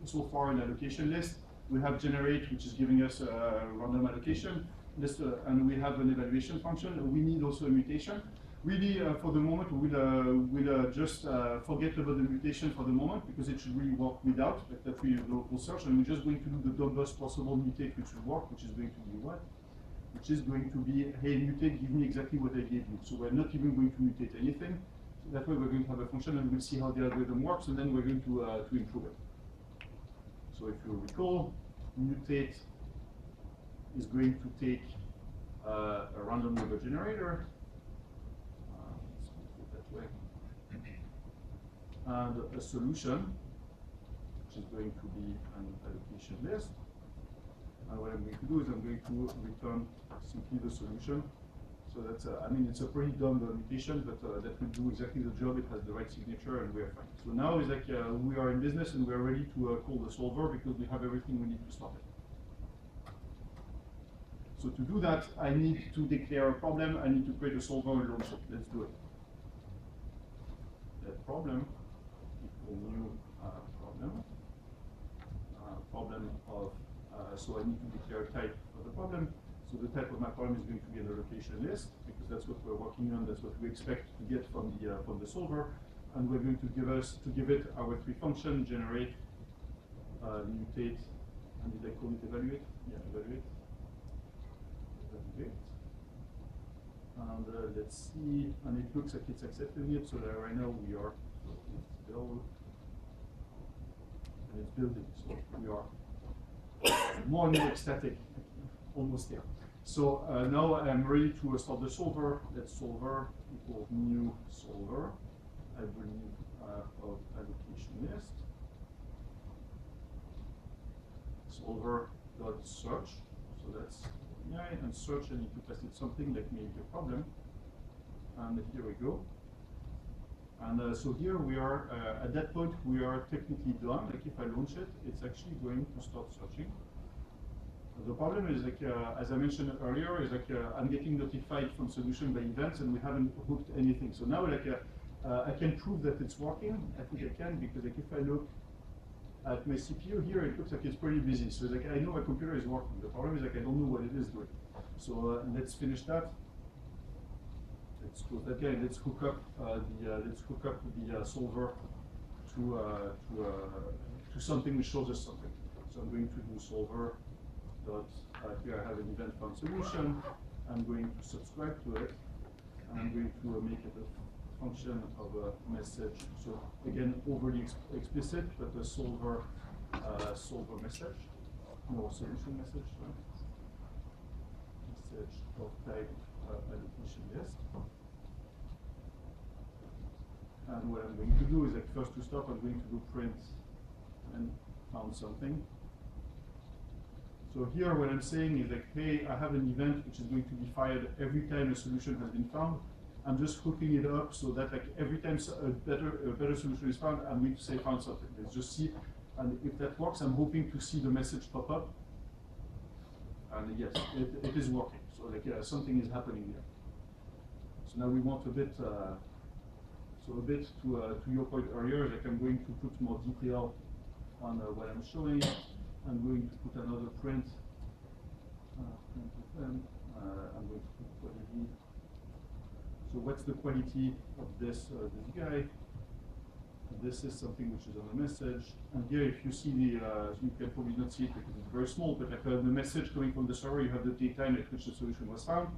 so far an allocation list. We have generate, which is giving us a random allocation list, and we have an evaluation function. We need also a mutation. Really, for the moment, we'll just forget about the mutation for the moment because it should really work without. Like that we do local search, and we're just going to do the dumbest possible mutate, which will work, which is going to be what? Which is going to be, hey, mutate, give me exactly what I gave you. So we're not even going to mutate anything. So that way we're going to have a function and we'll see how the algorithm works, and then we're going to improve it. So if you recall, mutate is going to take a random number generator. Let's put it that way. And a solution, which is going to be an allocation list. And what I'm going to do is I'm going to return simply the solution. So that's, I mean, it's a pretty dumb mutation, but that will do exactly the job. It has the right signature, and we are fine. So now is like we are in business, and we are ready to call the solver because we have everything we need to start it. So to do that, I need to declare a problem. I need to create a solver and launch it. Let's do it. That problem equal new problem. Problem of so I need to declare a type of the problem. So the type of my problem is going to be an allocation list because that's what we're working on. That's what we expect to get from the solver, and we're going to give it our 3 functions: generate, mutate, and did I call it evaluate? Yeah, evaluate. Evaluate. And let's see. And it looks like it's accepting it. So that right now we are. So it's build, and it's building. So we are. More and more ecstatic, almost there. So now I'm ready to start the solver. Let's solver equals new solver, I believe, of allocation list. So solver.search. So that's and search. I need to pass it something like maybe a problem. And here we go. And so here we are, at that point, we are technically done. Like if I launch it, it's actually going to start searching. The problem is, like, as I mentioned earlier, is like I'm getting notified from solution by events and we haven't hooked anything. So now, like, I can prove that it's working. I think I can, because like if I look at my CPU here, it looks like it's pretty busy. So like I know my computer is working. The problem is like I don't know what it is doing. So let's finish that. Let's close that guy. Let's hook up the solver to something which shows us something. So I'm going to do solver dot. Here I have an event found solution. I'm going to subscribe to it. I'm going to make it a function of a message. So again, overly explicit, but a solver message, no solution message. Right? Message of type allocation list. And what I'm going to do is, like, first to start, I'm going to do print and found something. So here what I'm saying is like, hey, I have an event which is going to be fired every time a solution has been found. I'm just hooking it up so that like every time a better solution is found, I'm going to say found something. Let's just see, and if that works, I'm hoping to see the message pop up. And yes, it is working. So like something is happening here. So now we want a bit. So a bit to your point earlier, like I'm going to put more detail on what I'm showing. I'm going to put another print. I'm going to put quality. So what's the quality of this guy? This is something which is on the message. And here, if you see the, you can probably not see it because it's very small, but like the message coming from the server, you have the date time at which the solution was found,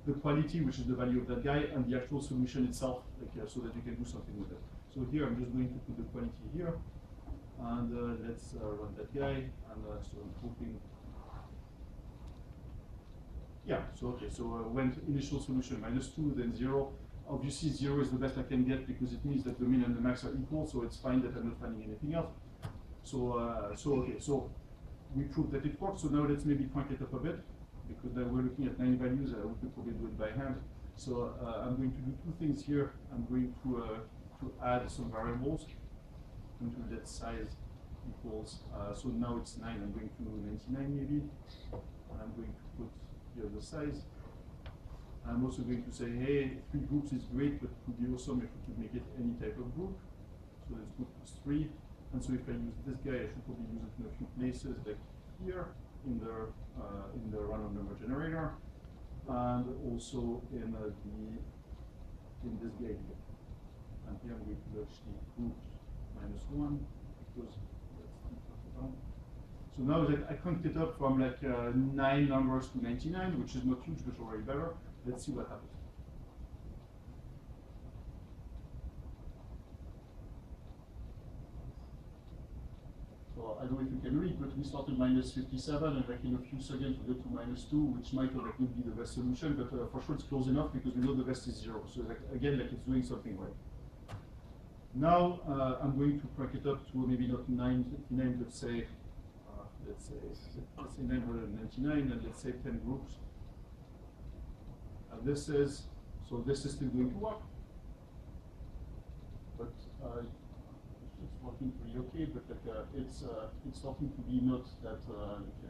the quality, which is the value of that guy, and the actual solution itself, like so that you can do something with it. So here, I'm just going to put the quality here, and let's run that guy, and so I'm hoping. Yeah, so okay, so when initial solution -2, then 0. Obviously 0 is the best I can get because it means that the min and the max are equal, so it's fine that I'm not finding anything else. So okay, so we proved that it works, so now let's maybe crank it up a bit, because now we're looking at 9 values, we could probably do it by hand. So I'm going to do two things here. I'm going to add some variables into that size equals, so now it's 9, I'm going to 99 maybe, and I'm going to put here the size. I'm also going to say, hey, 3 groups is great, but it would be awesome if we could make it any type of group. So let's put +3. And so if I use this guy, I should probably use it in a few places, like here in the random number generator, and also in this guy here. And here I'm going to do actually groups -1 because that's the. So now that I cranked it up from like 9 numbers to 99, which is not huge, but already better. Let's see what happens. So I don't know if you can read, but we started -57, and like in a few seconds we go to -2, which might like not be the best solution, but for sure it's close enough because we know the best is 0. So like, again, like it's doing something right. Now I'm going to crank it up to maybe not 99, but say. Let's say 999, and let's say 10 groups. And this is still going to work, but it's working pretty okay. But like it's starting to be not that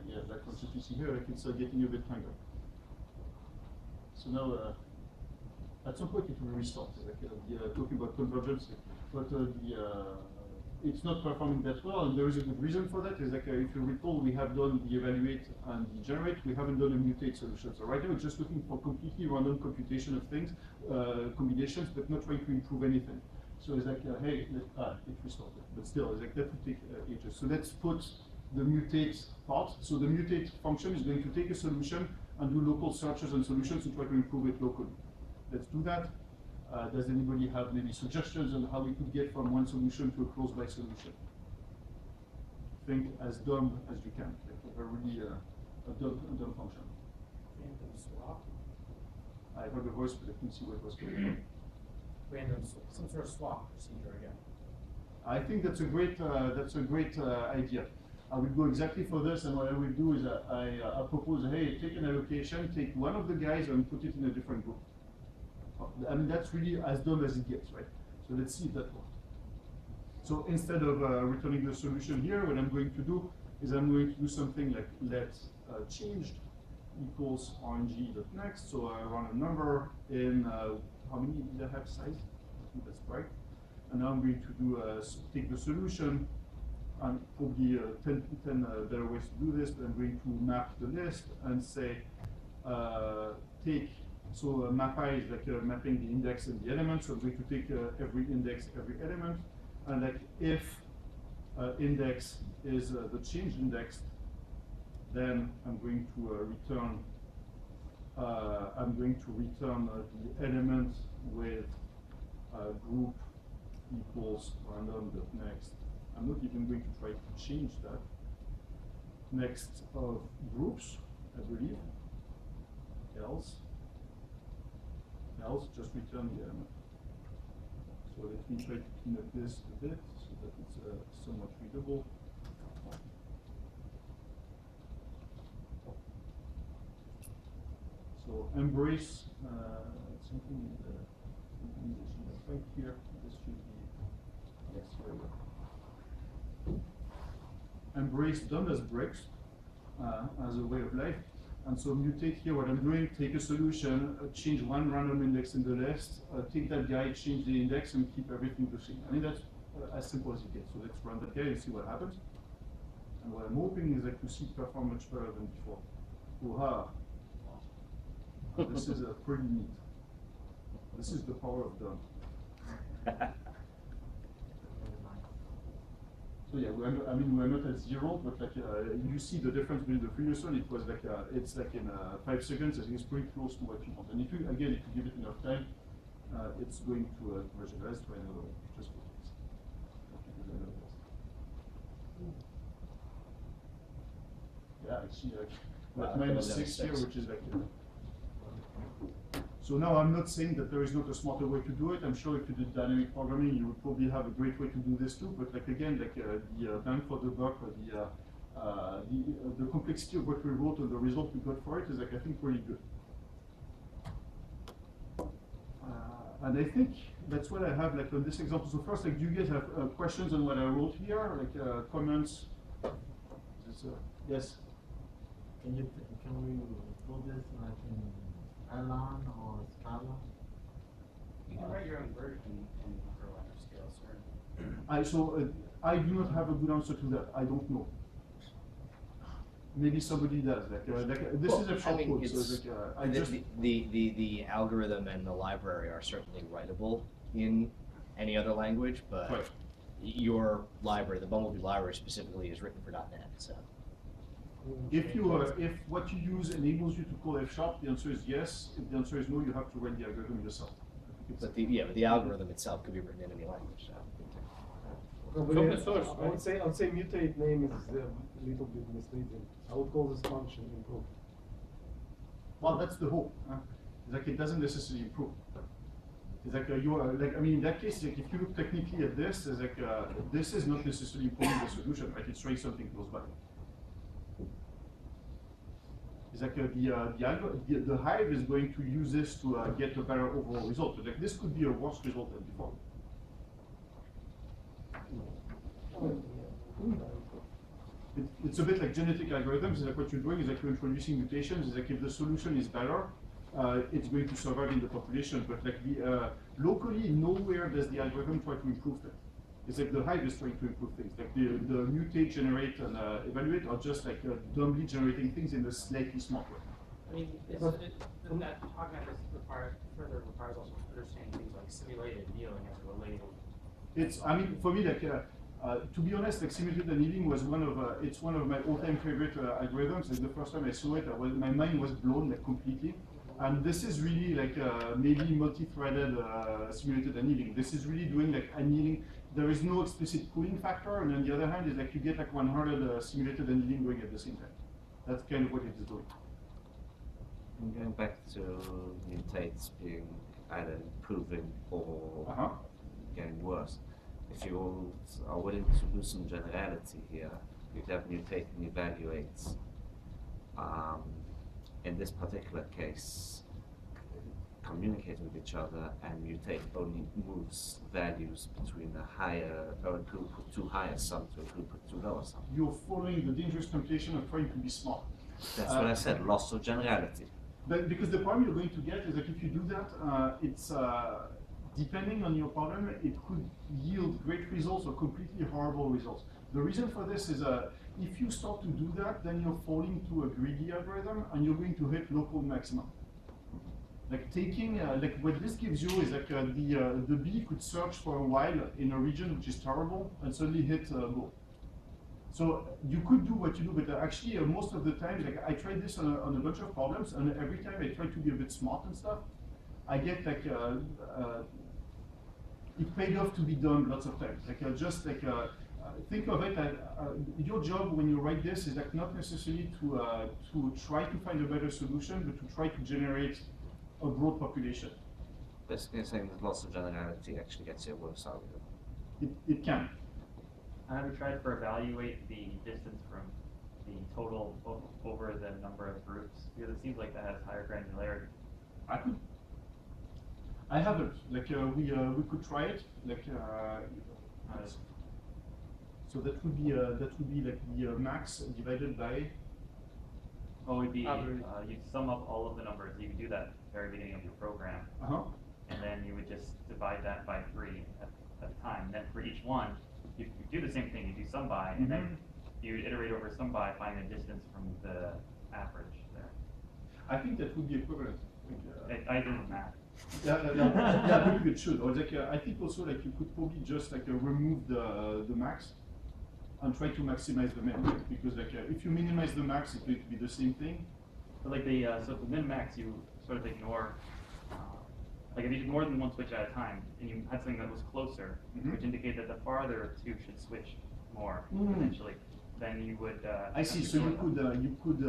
yeah, like what you see here, like it's getting a bit hungry. So now at some point it will restart. Like talking about convergence, but it's not performing that well, and there is a good reason for that. Is like if you recall, we have done the evaluate and the generate. We haven't done a mutate solution. So right now, it's just looking for completely random computation of things, combinations, but not trying to improve anything. So it's like, hey, it restarted, but still, it's like that would take ages. So let's put the mutate part. So the mutate function is going to take a solution and do local searches and solutions to try to improve it locally. Let's do that. Does anybody have maybe suggestions on how we could get from one solution to a close-by solution? Think as dumb as you can, like a really a dumb function. Random swap. I heard a voice, but I couldn't see what was going on. Random, some sort of swap procedure again. I think that's a great idea. I will go exactly for this, and what I will do is I propose, hey, take an allocation, take one of the guys and put it in a different group. I mean, that's really as dumb as it gets, right? So let's see if that works. So instead of returning the solution here, what I'm going to do is I'm going to do something like let changed equals rng.next. So I run a number in, how many did I have size? I think that's right. And now I'm going to do take the solution, and probably 10 better ways to do this, but I'm going to map the list and say, take, so mapI is like mapping the index and the element, so I'm going to take every index, every element, and like if index is the changed index, then I'm going to return the element with group equals random.next. I'm not even going to try to change that. Next of groups, I believe. Else just return the element. So let me try to clean up this a bit so that it's somewhat readable. So embrace something in the implementation that's right here. This should be, yes, here we go. Embrace done as bricks as a way of life. And so mutate here, what I'm doing, take a solution, change one random index in the list, take that guy, change the index, and keep everything the same. I mean, that's as simple as it gets. So let's run that guy and see what happens. And what I'm hoping is that to see it perform much better than before. Ooh-ha. This is pretty neat. This is the power of done. So yeah, we're not at 0, but like you see the difference between the previous one. It was like it's like in 5 seconds. I think it's pretty close to what you want. And if you again, if you give it enough time, it's going to converge. Let's try another one, just for this. Yeah, I see like -6 here, which is like. So now I'm not saying that there is not a smarter way to do it. I'm sure if you did dynamic programming, you would probably have a great way to do this too. But like again, like the bang for the buck or the complexity of what we wrote and the result we got for it is like I think pretty good. And I think that's what I have like on this example. So first, like, do you guys have questions on what I wrote here? Like comments? Yes. Can we do this like in Elan or Scala? You can write your own version in for larger scale, sir. I do not have a good answer to that. I don't know. Maybe somebody does. This is a short code, so the algorithm and the library are certainly writable in any other language, but right. Your library, the Bumblebee library specifically, is written for .NET. So if what you use enables you to call F#, the answer is yes. If the answer is no, you have to write the algorithm yourself. But the algorithm itself could be written in any language. So. Open source, I would say mutate name is a little bit misleading. I would call this function improve. Well, that's the hope. It's like it doesn't necessarily improve. It's like you are like, I mean, in that case, like if you look technically at this, it's like this is not necessarily improving the solution, right? It's trying something close by. It's like the Hive is going to use this to get a better overall result. But like this could be a worse result than before. It's a bit like genetic algorithms. Like what you're doing is like you're introducing mutations. It's like if the solution is better, it's going to survive in the population. But like locally, nowhere does the algorithm try to improve things. It's like the Hive is trying to improve things. Like the mutate, generate, and evaluate are just like dumbly generating things in a slightly smart way. I mean, that talking about this requires also understanding things like simulated annealing as a related. It's, I mean, for me, like, to be honest, like simulated annealing was one of my all-time favorite algorithms. Like the first time I saw it, my mind was blown like completely. And this is really like maybe multi-threaded simulated annealing. This is really doing like annealing. There is no explicit cooling factor, and on the other hand, is like you get like 100 simulated annealing going at the same time. That's kind of what it is doing. And going back to mutates being either improving or getting worse. If you are willing to do some generality here, you have mutate and evaluate. In this particular case, communicate with each other, and mutate only moves values between a higher or a group with two higher sum to a group with two lower sum. You're following the dangerous temptation of trying to be smart. That's what I said, loss of generality. But because the problem you're going to get is that if you do that, it's depending on your problem, it could yield great results or completely horrible results. The reason for this is if you start to do that, then you're falling to a greedy algorithm and you're going to hit local maximum. Like taking, like what this gives you is like the bee could search for a while in a region which is terrible and suddenly hit goal. So you could do what you do, but actually most of the time, like I tried this on a bunch of problems, and every time I try to be a bit smart and stuff, I get like it paid off to be done lots of times. Like just like think of it as your job when you write this is like not necessarily to try to find a better solution, but to try to generate a broad population. Basically saying that loss of generality actually gets you a worse algorithm. It can. Have you tried for evaluate the distance from the total over the number of groups? Because it seems like that has higher granularity. I haven't. Like we could try it. Like so that would be like the max divided by. Oh, it would be you sum up all of the numbers. You could do that at the very beginning of your program, and then you would just divide that by 3 at a time. And then for each one, you do the same thing. You do sum by, and then you iterate over sum by, find the distance from the average there. I think that would be equivalent. I did math. Yeah, maybe it should. Or like I think also like you could probably just like remove the max and try to maximize the min, right? Because like if you minimize the max, it's going to be the same thing. But like the so the min max, you sort of ignore. Like if you did more than one switch at a time, and you had something that was closer, which indicate that the farther two should switch more potentially, then you would. I see. So you could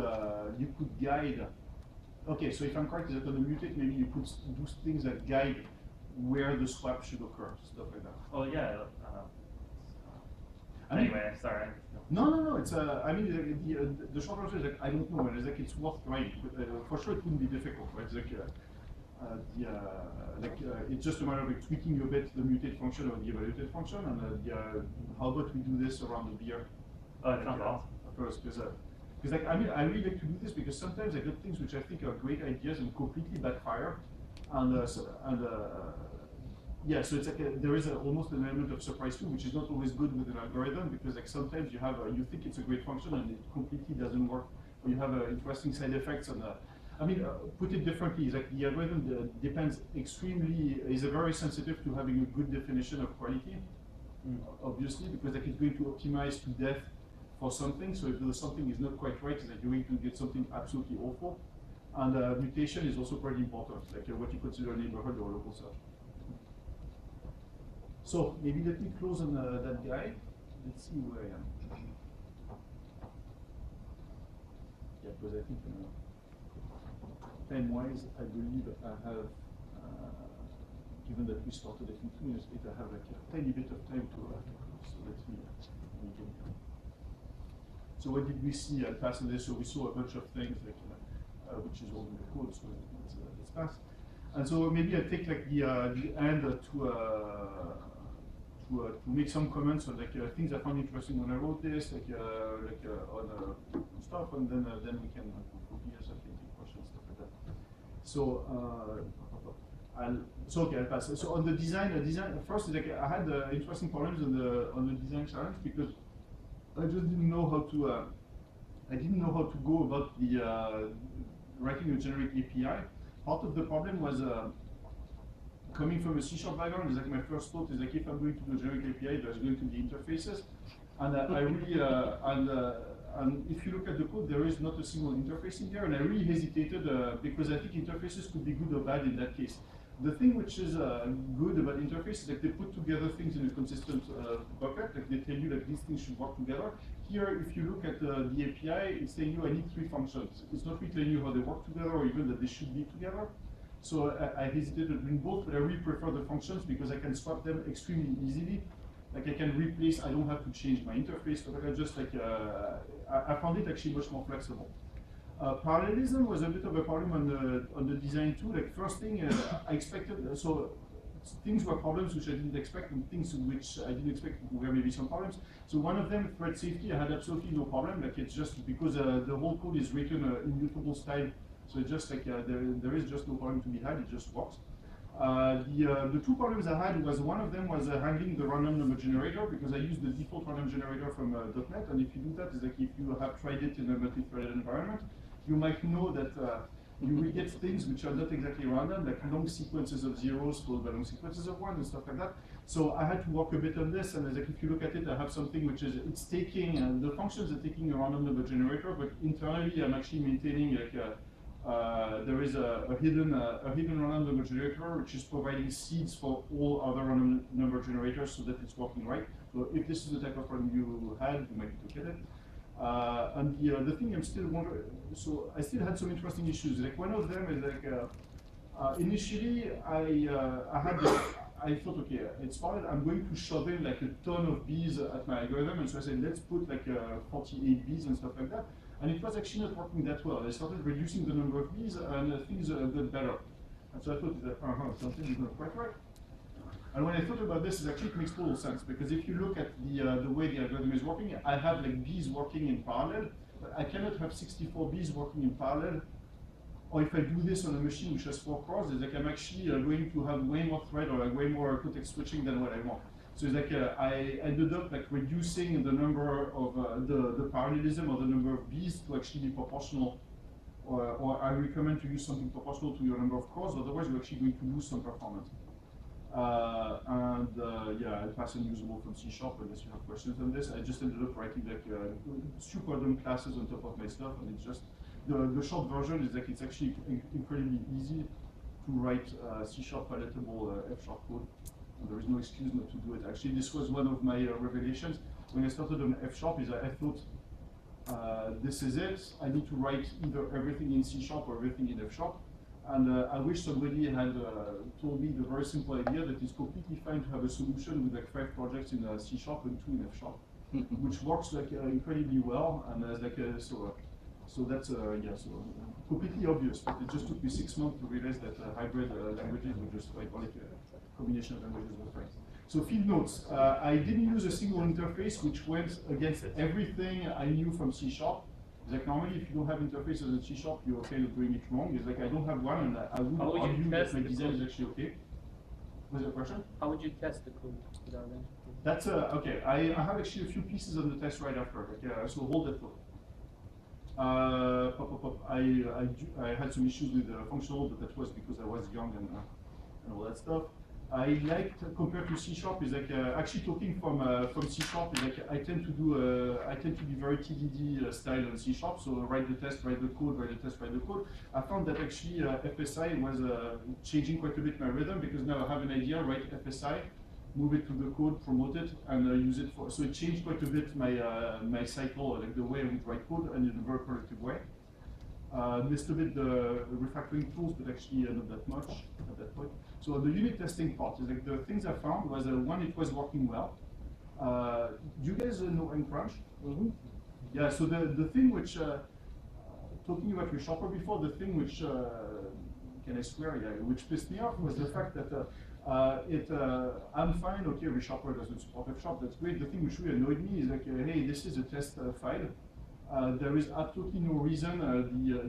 guide. Okay, so if I'm correct, is that on the mutate, maybe you could do things that guide where the swap should occur, stuff like that. Oh yeah. Anyway, sorry. No. It's I mean the short answer is like I don't know. It's like it's worth trying. But, for sure, it wouldn't be difficult, right? It's like it's just a matter of like, tweaking a bit the mutate function or the evaluated function, and how about we do this around the beer? Oh, that sounds awesome. First, because like I mean I really like to do this because sometimes I get things which I think are great ideas and completely backfire, and yeah, so it's like there is almost an element of surprise too, which is not always good with an algorithm because like sometimes you have you think it's a great function and it completely doesn't work, or you have interesting side effects on. I mean, put it differently, is like the algorithm depends is very sensitive to having a good definition of quality, obviously, because like it's going to optimize to death for something. So if something is not quite right, it's like you're going to get something absolutely awful. And mutation is also pretty important, like what you consider a neighborhood or a local search. So maybe let me close on that guy. Let's see where I am. Yeah, because I think time-wise, I believe I have, given that we started I think 2 minutes late, I have like a tiny bit of time to close. So let me begin. So what did we see? I'll pass on this. So we saw a bunch of things, like which is all in the code. So let's pass. And so maybe I take like the end to make some comments on like things I found interesting when I wrote this, like on stuff, and then we can take questions, stuff like that. So I'll pass. So on the design first, like I had interesting problems on the design challenge because I just didn't know how to. I didn't know how to go about the writing a generic API. Part of the problem was coming from a C# background. Is like my first thought is like if I'm going to do a generic API, there's going to be interfaces, and I really and if you look at the code, there is not a single interface in there, and I really hesitated because I think interfaces could be good or bad in that case. The thing which is good about interfaces is that they put together things in a consistent bucket. Like they tell you that these things should work together. Here, if you look at the API, it's telling you I need 3 functions. It's not really telling you how they work together or even that they should be together. So I hesitated doing both, but I really prefer the functions because I can swap them extremely easily. like I can replace, I don't have to change my interface, but I just like, I found it actually much more flexible. Parallelism was a bit of a problem on the design too. Like first thing I expected, so things were problems which I didn't expect, and things which I didn't expect were maybe some problems. So one of them, thread safety, I had absolutely no problem. Like it's just because the whole code is written in mutable style, so it's just like there is just no problem to be had. It just works. The two problems I had was one of them was handling the random number generator, because I used the default random generator from .NET, and if you do that, is like if you have tried it in a multi-threaded environment, you might know that you will get things which are not exactly random, like long sequences of zeros followed by long sequences of one and stuff like that. So I had to work a bit on this, and like if you look at it, I have something which is, it's taking, the functions are taking a random number generator, but internally I'm actually maintaining like there is a hidden random number generator which is providing seeds for all other random number generators so that it's working right. So if this is the type of problem you had, you might need to get it. And the thing I'm still wondering, so I still had some interesting issues. Like one of them is like, initially I thought, okay, it's fine, I'm going to shove in like a ton of bees at my algorithm, and so I said, let's put like 48 bees and stuff like that. And it was actually not working that well. I started reducing the number of bees, and things got better. And so I thought that, something is not quite right. And when I thought about this, it actually makes total sense, because if you look at the way the algorithm is working, I have like bees working in parallel, but I cannot have 64 bees working in parallel. Or if I do this on a machine which has 4 cores, it's like I'm actually going to have way more thread or like way more context switching than what I want. So it's like I ended up like reducing the number of the parallelism or the number of bees to actually be proportional, or I recommend to use something proportional to your number of cores, otherwise you're actually going to lose some performance. Yeah, I pass unusable from C#, unless you have questions on this. I just ended up writing like super dumb classes on top of my stuff, and it's just, the short version is like it's actually incredibly easy to write C# palatable F# code. And there is no excuse not to do it. Actually, this was one of my revelations. When I started on F#, is I thought, this is it. I need to write either everything in C# or everything in F#. And I wish somebody had told me the very simple idea that it's completely fine to have a solution with like 5 projects in C# and 2 in F#, which works like incredibly well. And like so that's yeah, so completely obvious. But it just took me 6 months to realize that hybrid languages were just like combination of languages were fine. So field notes. I didn't use a single interface which went against everything I knew from C#. Like normally, if you don't have interfaces in C#, you're kind of doing it wrong. It's like I don't have one, and I would argue that my design is actually okay. Was there a question? How would you test the code without that? That's okay. I have actually a few pieces on the test right after. Like, so hold that thought. I had some issues with functional, but that was because I was young and all that stuff. I liked, compared to C#, is like actually talking from C# is like I tend to be very TDD style on C#. So write the test, write the code, write the test, write the code. I found that actually FSI was changing quite a bit my rhythm, because now I have an idea, write FSI, move it to the code, promote it, and use it for. So it changed quite a bit my my cycle, like the way I would write code, and in a very productive way. Missed a bit the refactoring tools, but actually not that much at that point. So the unit testing part is like the things I found was one, it was working well. Do you guys know NCrunch? Mm-hmm. Yeah. So the thing which talking about ReSharper before, the thing which can I swear? Yeah, which pissed me off was the fact that I'm fine. Okay, ReSharper doesn't support F#. That's great. The thing which really annoyed me is like, hey, this is a test file. There is absolutely no reason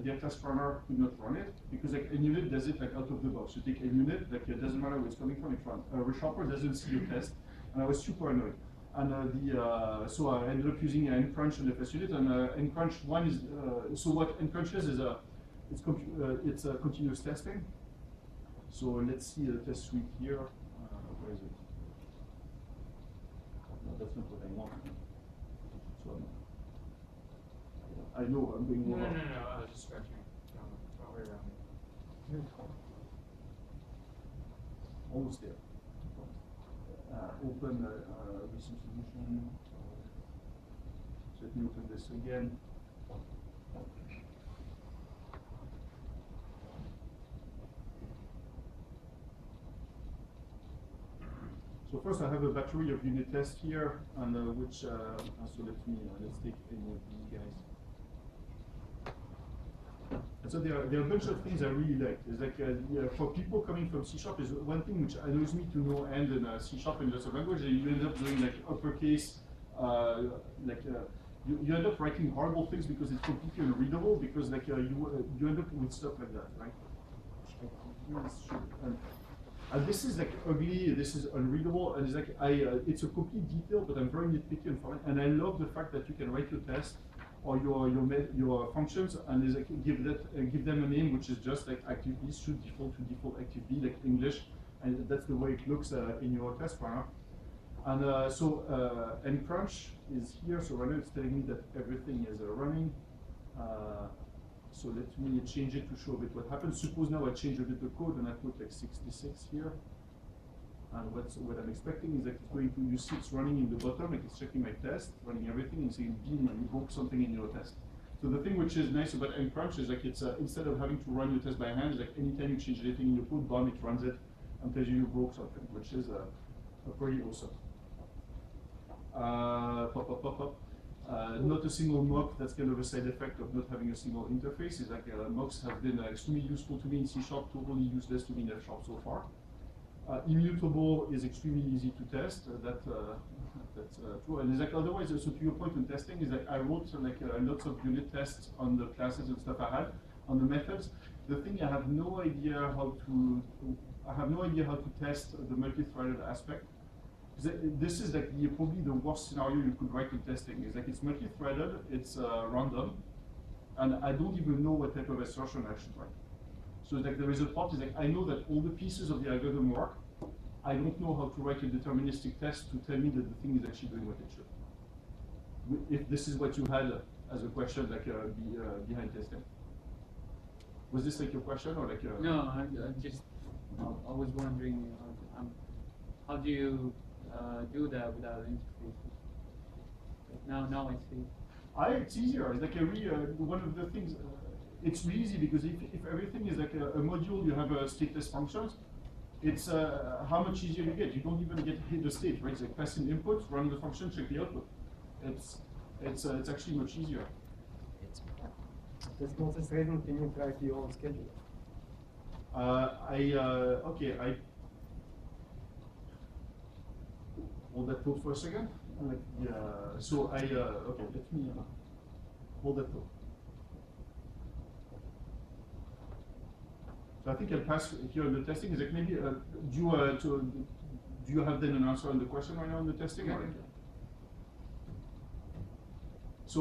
the test runner could not run it, because like NUnit does it like out of the box. You take NUnit, like it doesn't matter where it's coming from, it runs. ReSharper doesn't see your test, and I was super annoyed. And so I ended up using NCrunch and FSUnit, and NCrunch one is so what NCrunch is it's continuous testing. So let's see the test suite here. Where is it? No, that's not what I want. So I know I'm doing more. No, I was just scratching. Don't worry about me. Almost there. Open recent solution. So let me open this again. So So first I have a battery of unit tests here, and which, so let's take any of these guys. And so there are a bunch of things I really like. It's like, yeah, for people coming from C# is one thing which annoys me to no end in C# and lots of language, you end up doing like uppercase, you end up writing horrible things because it's completely unreadable, because like you end up with stuff like that, right? And this is like ugly, this is unreadable, and it's like it's a complete detail, but I'm very nitpicky and fun. And I love the fact that you can write your test or your functions, and is like give them a name which is just like active B should default to default active B, like English, and that's the way it looks in your test file. And and crunch is here, so right now it's telling me that everything is running. So let me change it to show a bit what happens. Suppose now I change a bit the code and I put like 66 here. And what I'm expecting is that it's going to, you see it's running in the bottom, like it's checking my test, running everything, and saying, beam, and you broke something in your test. So the thing which is nice about mcrunch is like it's, instead of having to run your test by hand, like anytime you change anything in your code, bomb, it runs it and tells you broke something, which is pretty awesome. Not a single mock, that's kind of a side effect of not having a single interface. Is like mocks have been extremely useful to me in C#, totally useless to me in F# so far. Immutable is extremely easy to test. That's true. And it's like otherwise, so to your point in testing, is like I wrote like lots of unit tests on the classes and stuff I had on the methods. The thing I have no idea how to test the multi-threaded aspect. This is like probably the worst scenario you could write in testing. Is like it's multi-threaded, it's random, and I don't even know what type of assertion I should write. So it's like the result part is like I know that all the pieces of the algorithm work. I don't know how to write a deterministic test to tell me that the thing is actually doing what it should. If this is what you had as a question, like behind testing. Was this like your question or like? No, I was wondering how do you do that without an interface? Now I see. It's easier. It's like one of the things. It's really easy because if everything is like a module, you have stateless functions. It's how much easier you get. You don't even get hit the state, right? It's like pass in input, run the function, check the output. It's actually much easier. That's not frustrating. Can you write your own schedule? I hold that thought for a second. So okay, let me hold that thought. So I think I'll pass here on the testing. Is like maybe do you have then an answer on the question right now on the testing? Yeah. So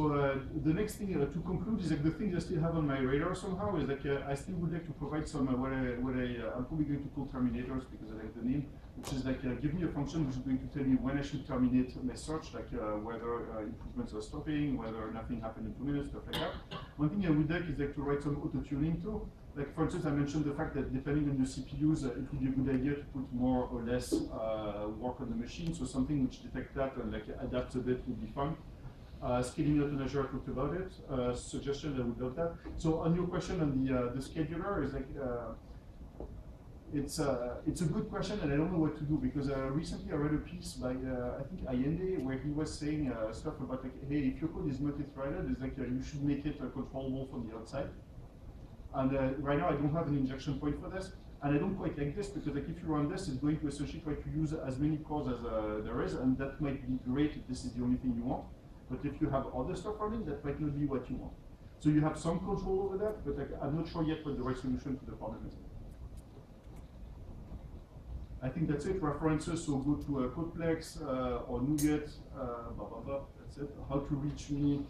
the next thing to conclude is like the things I still have on my radar somehow is like I still would like to provide some I'm probably going to call terminators because I like the name, which is like give me a function which is going to tell me when I should terminate my search, like whether improvements are stopping, whether nothing happened in 2 minutes, stuff like that. One thing I would like is like to write some auto-tuning too. Like for instance, I mentioned the fact that depending on your CPUs, it would be a good idea to put more or less work on the machine. So something which detects that and like adapts a bit would be fun. Scaling out in Azure, I talked about it. Suggestion, I would love that. So on your question on the scheduler, is like it's a good question, and I don't know what to do because recently I read a piece by I think Allende where he was saying stuff about like, hey, if your code is multi-threaded, it's like you should make it controllable from the outside. And right now I don't have an injection point for this, and I don't quite like this because like if you run this, it's going to essentially try to use as many cores as there is, and that might be great if this is the only thing you want. But if you have other stuff running, that might not be what you want. So you have some control over that, but like, I'm not sure yet what the right solution to the problem is. I think that's it. References, so go to Codeplex or NuGet, blah, blah, blah. That's it. How to reach me,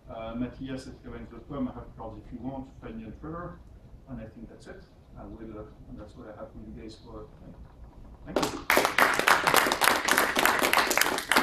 Mathias@kavens.com. I have cards if you want. Find me on Twitter. And I think that's it. And that's what I have for you guys for tonight. Thank you.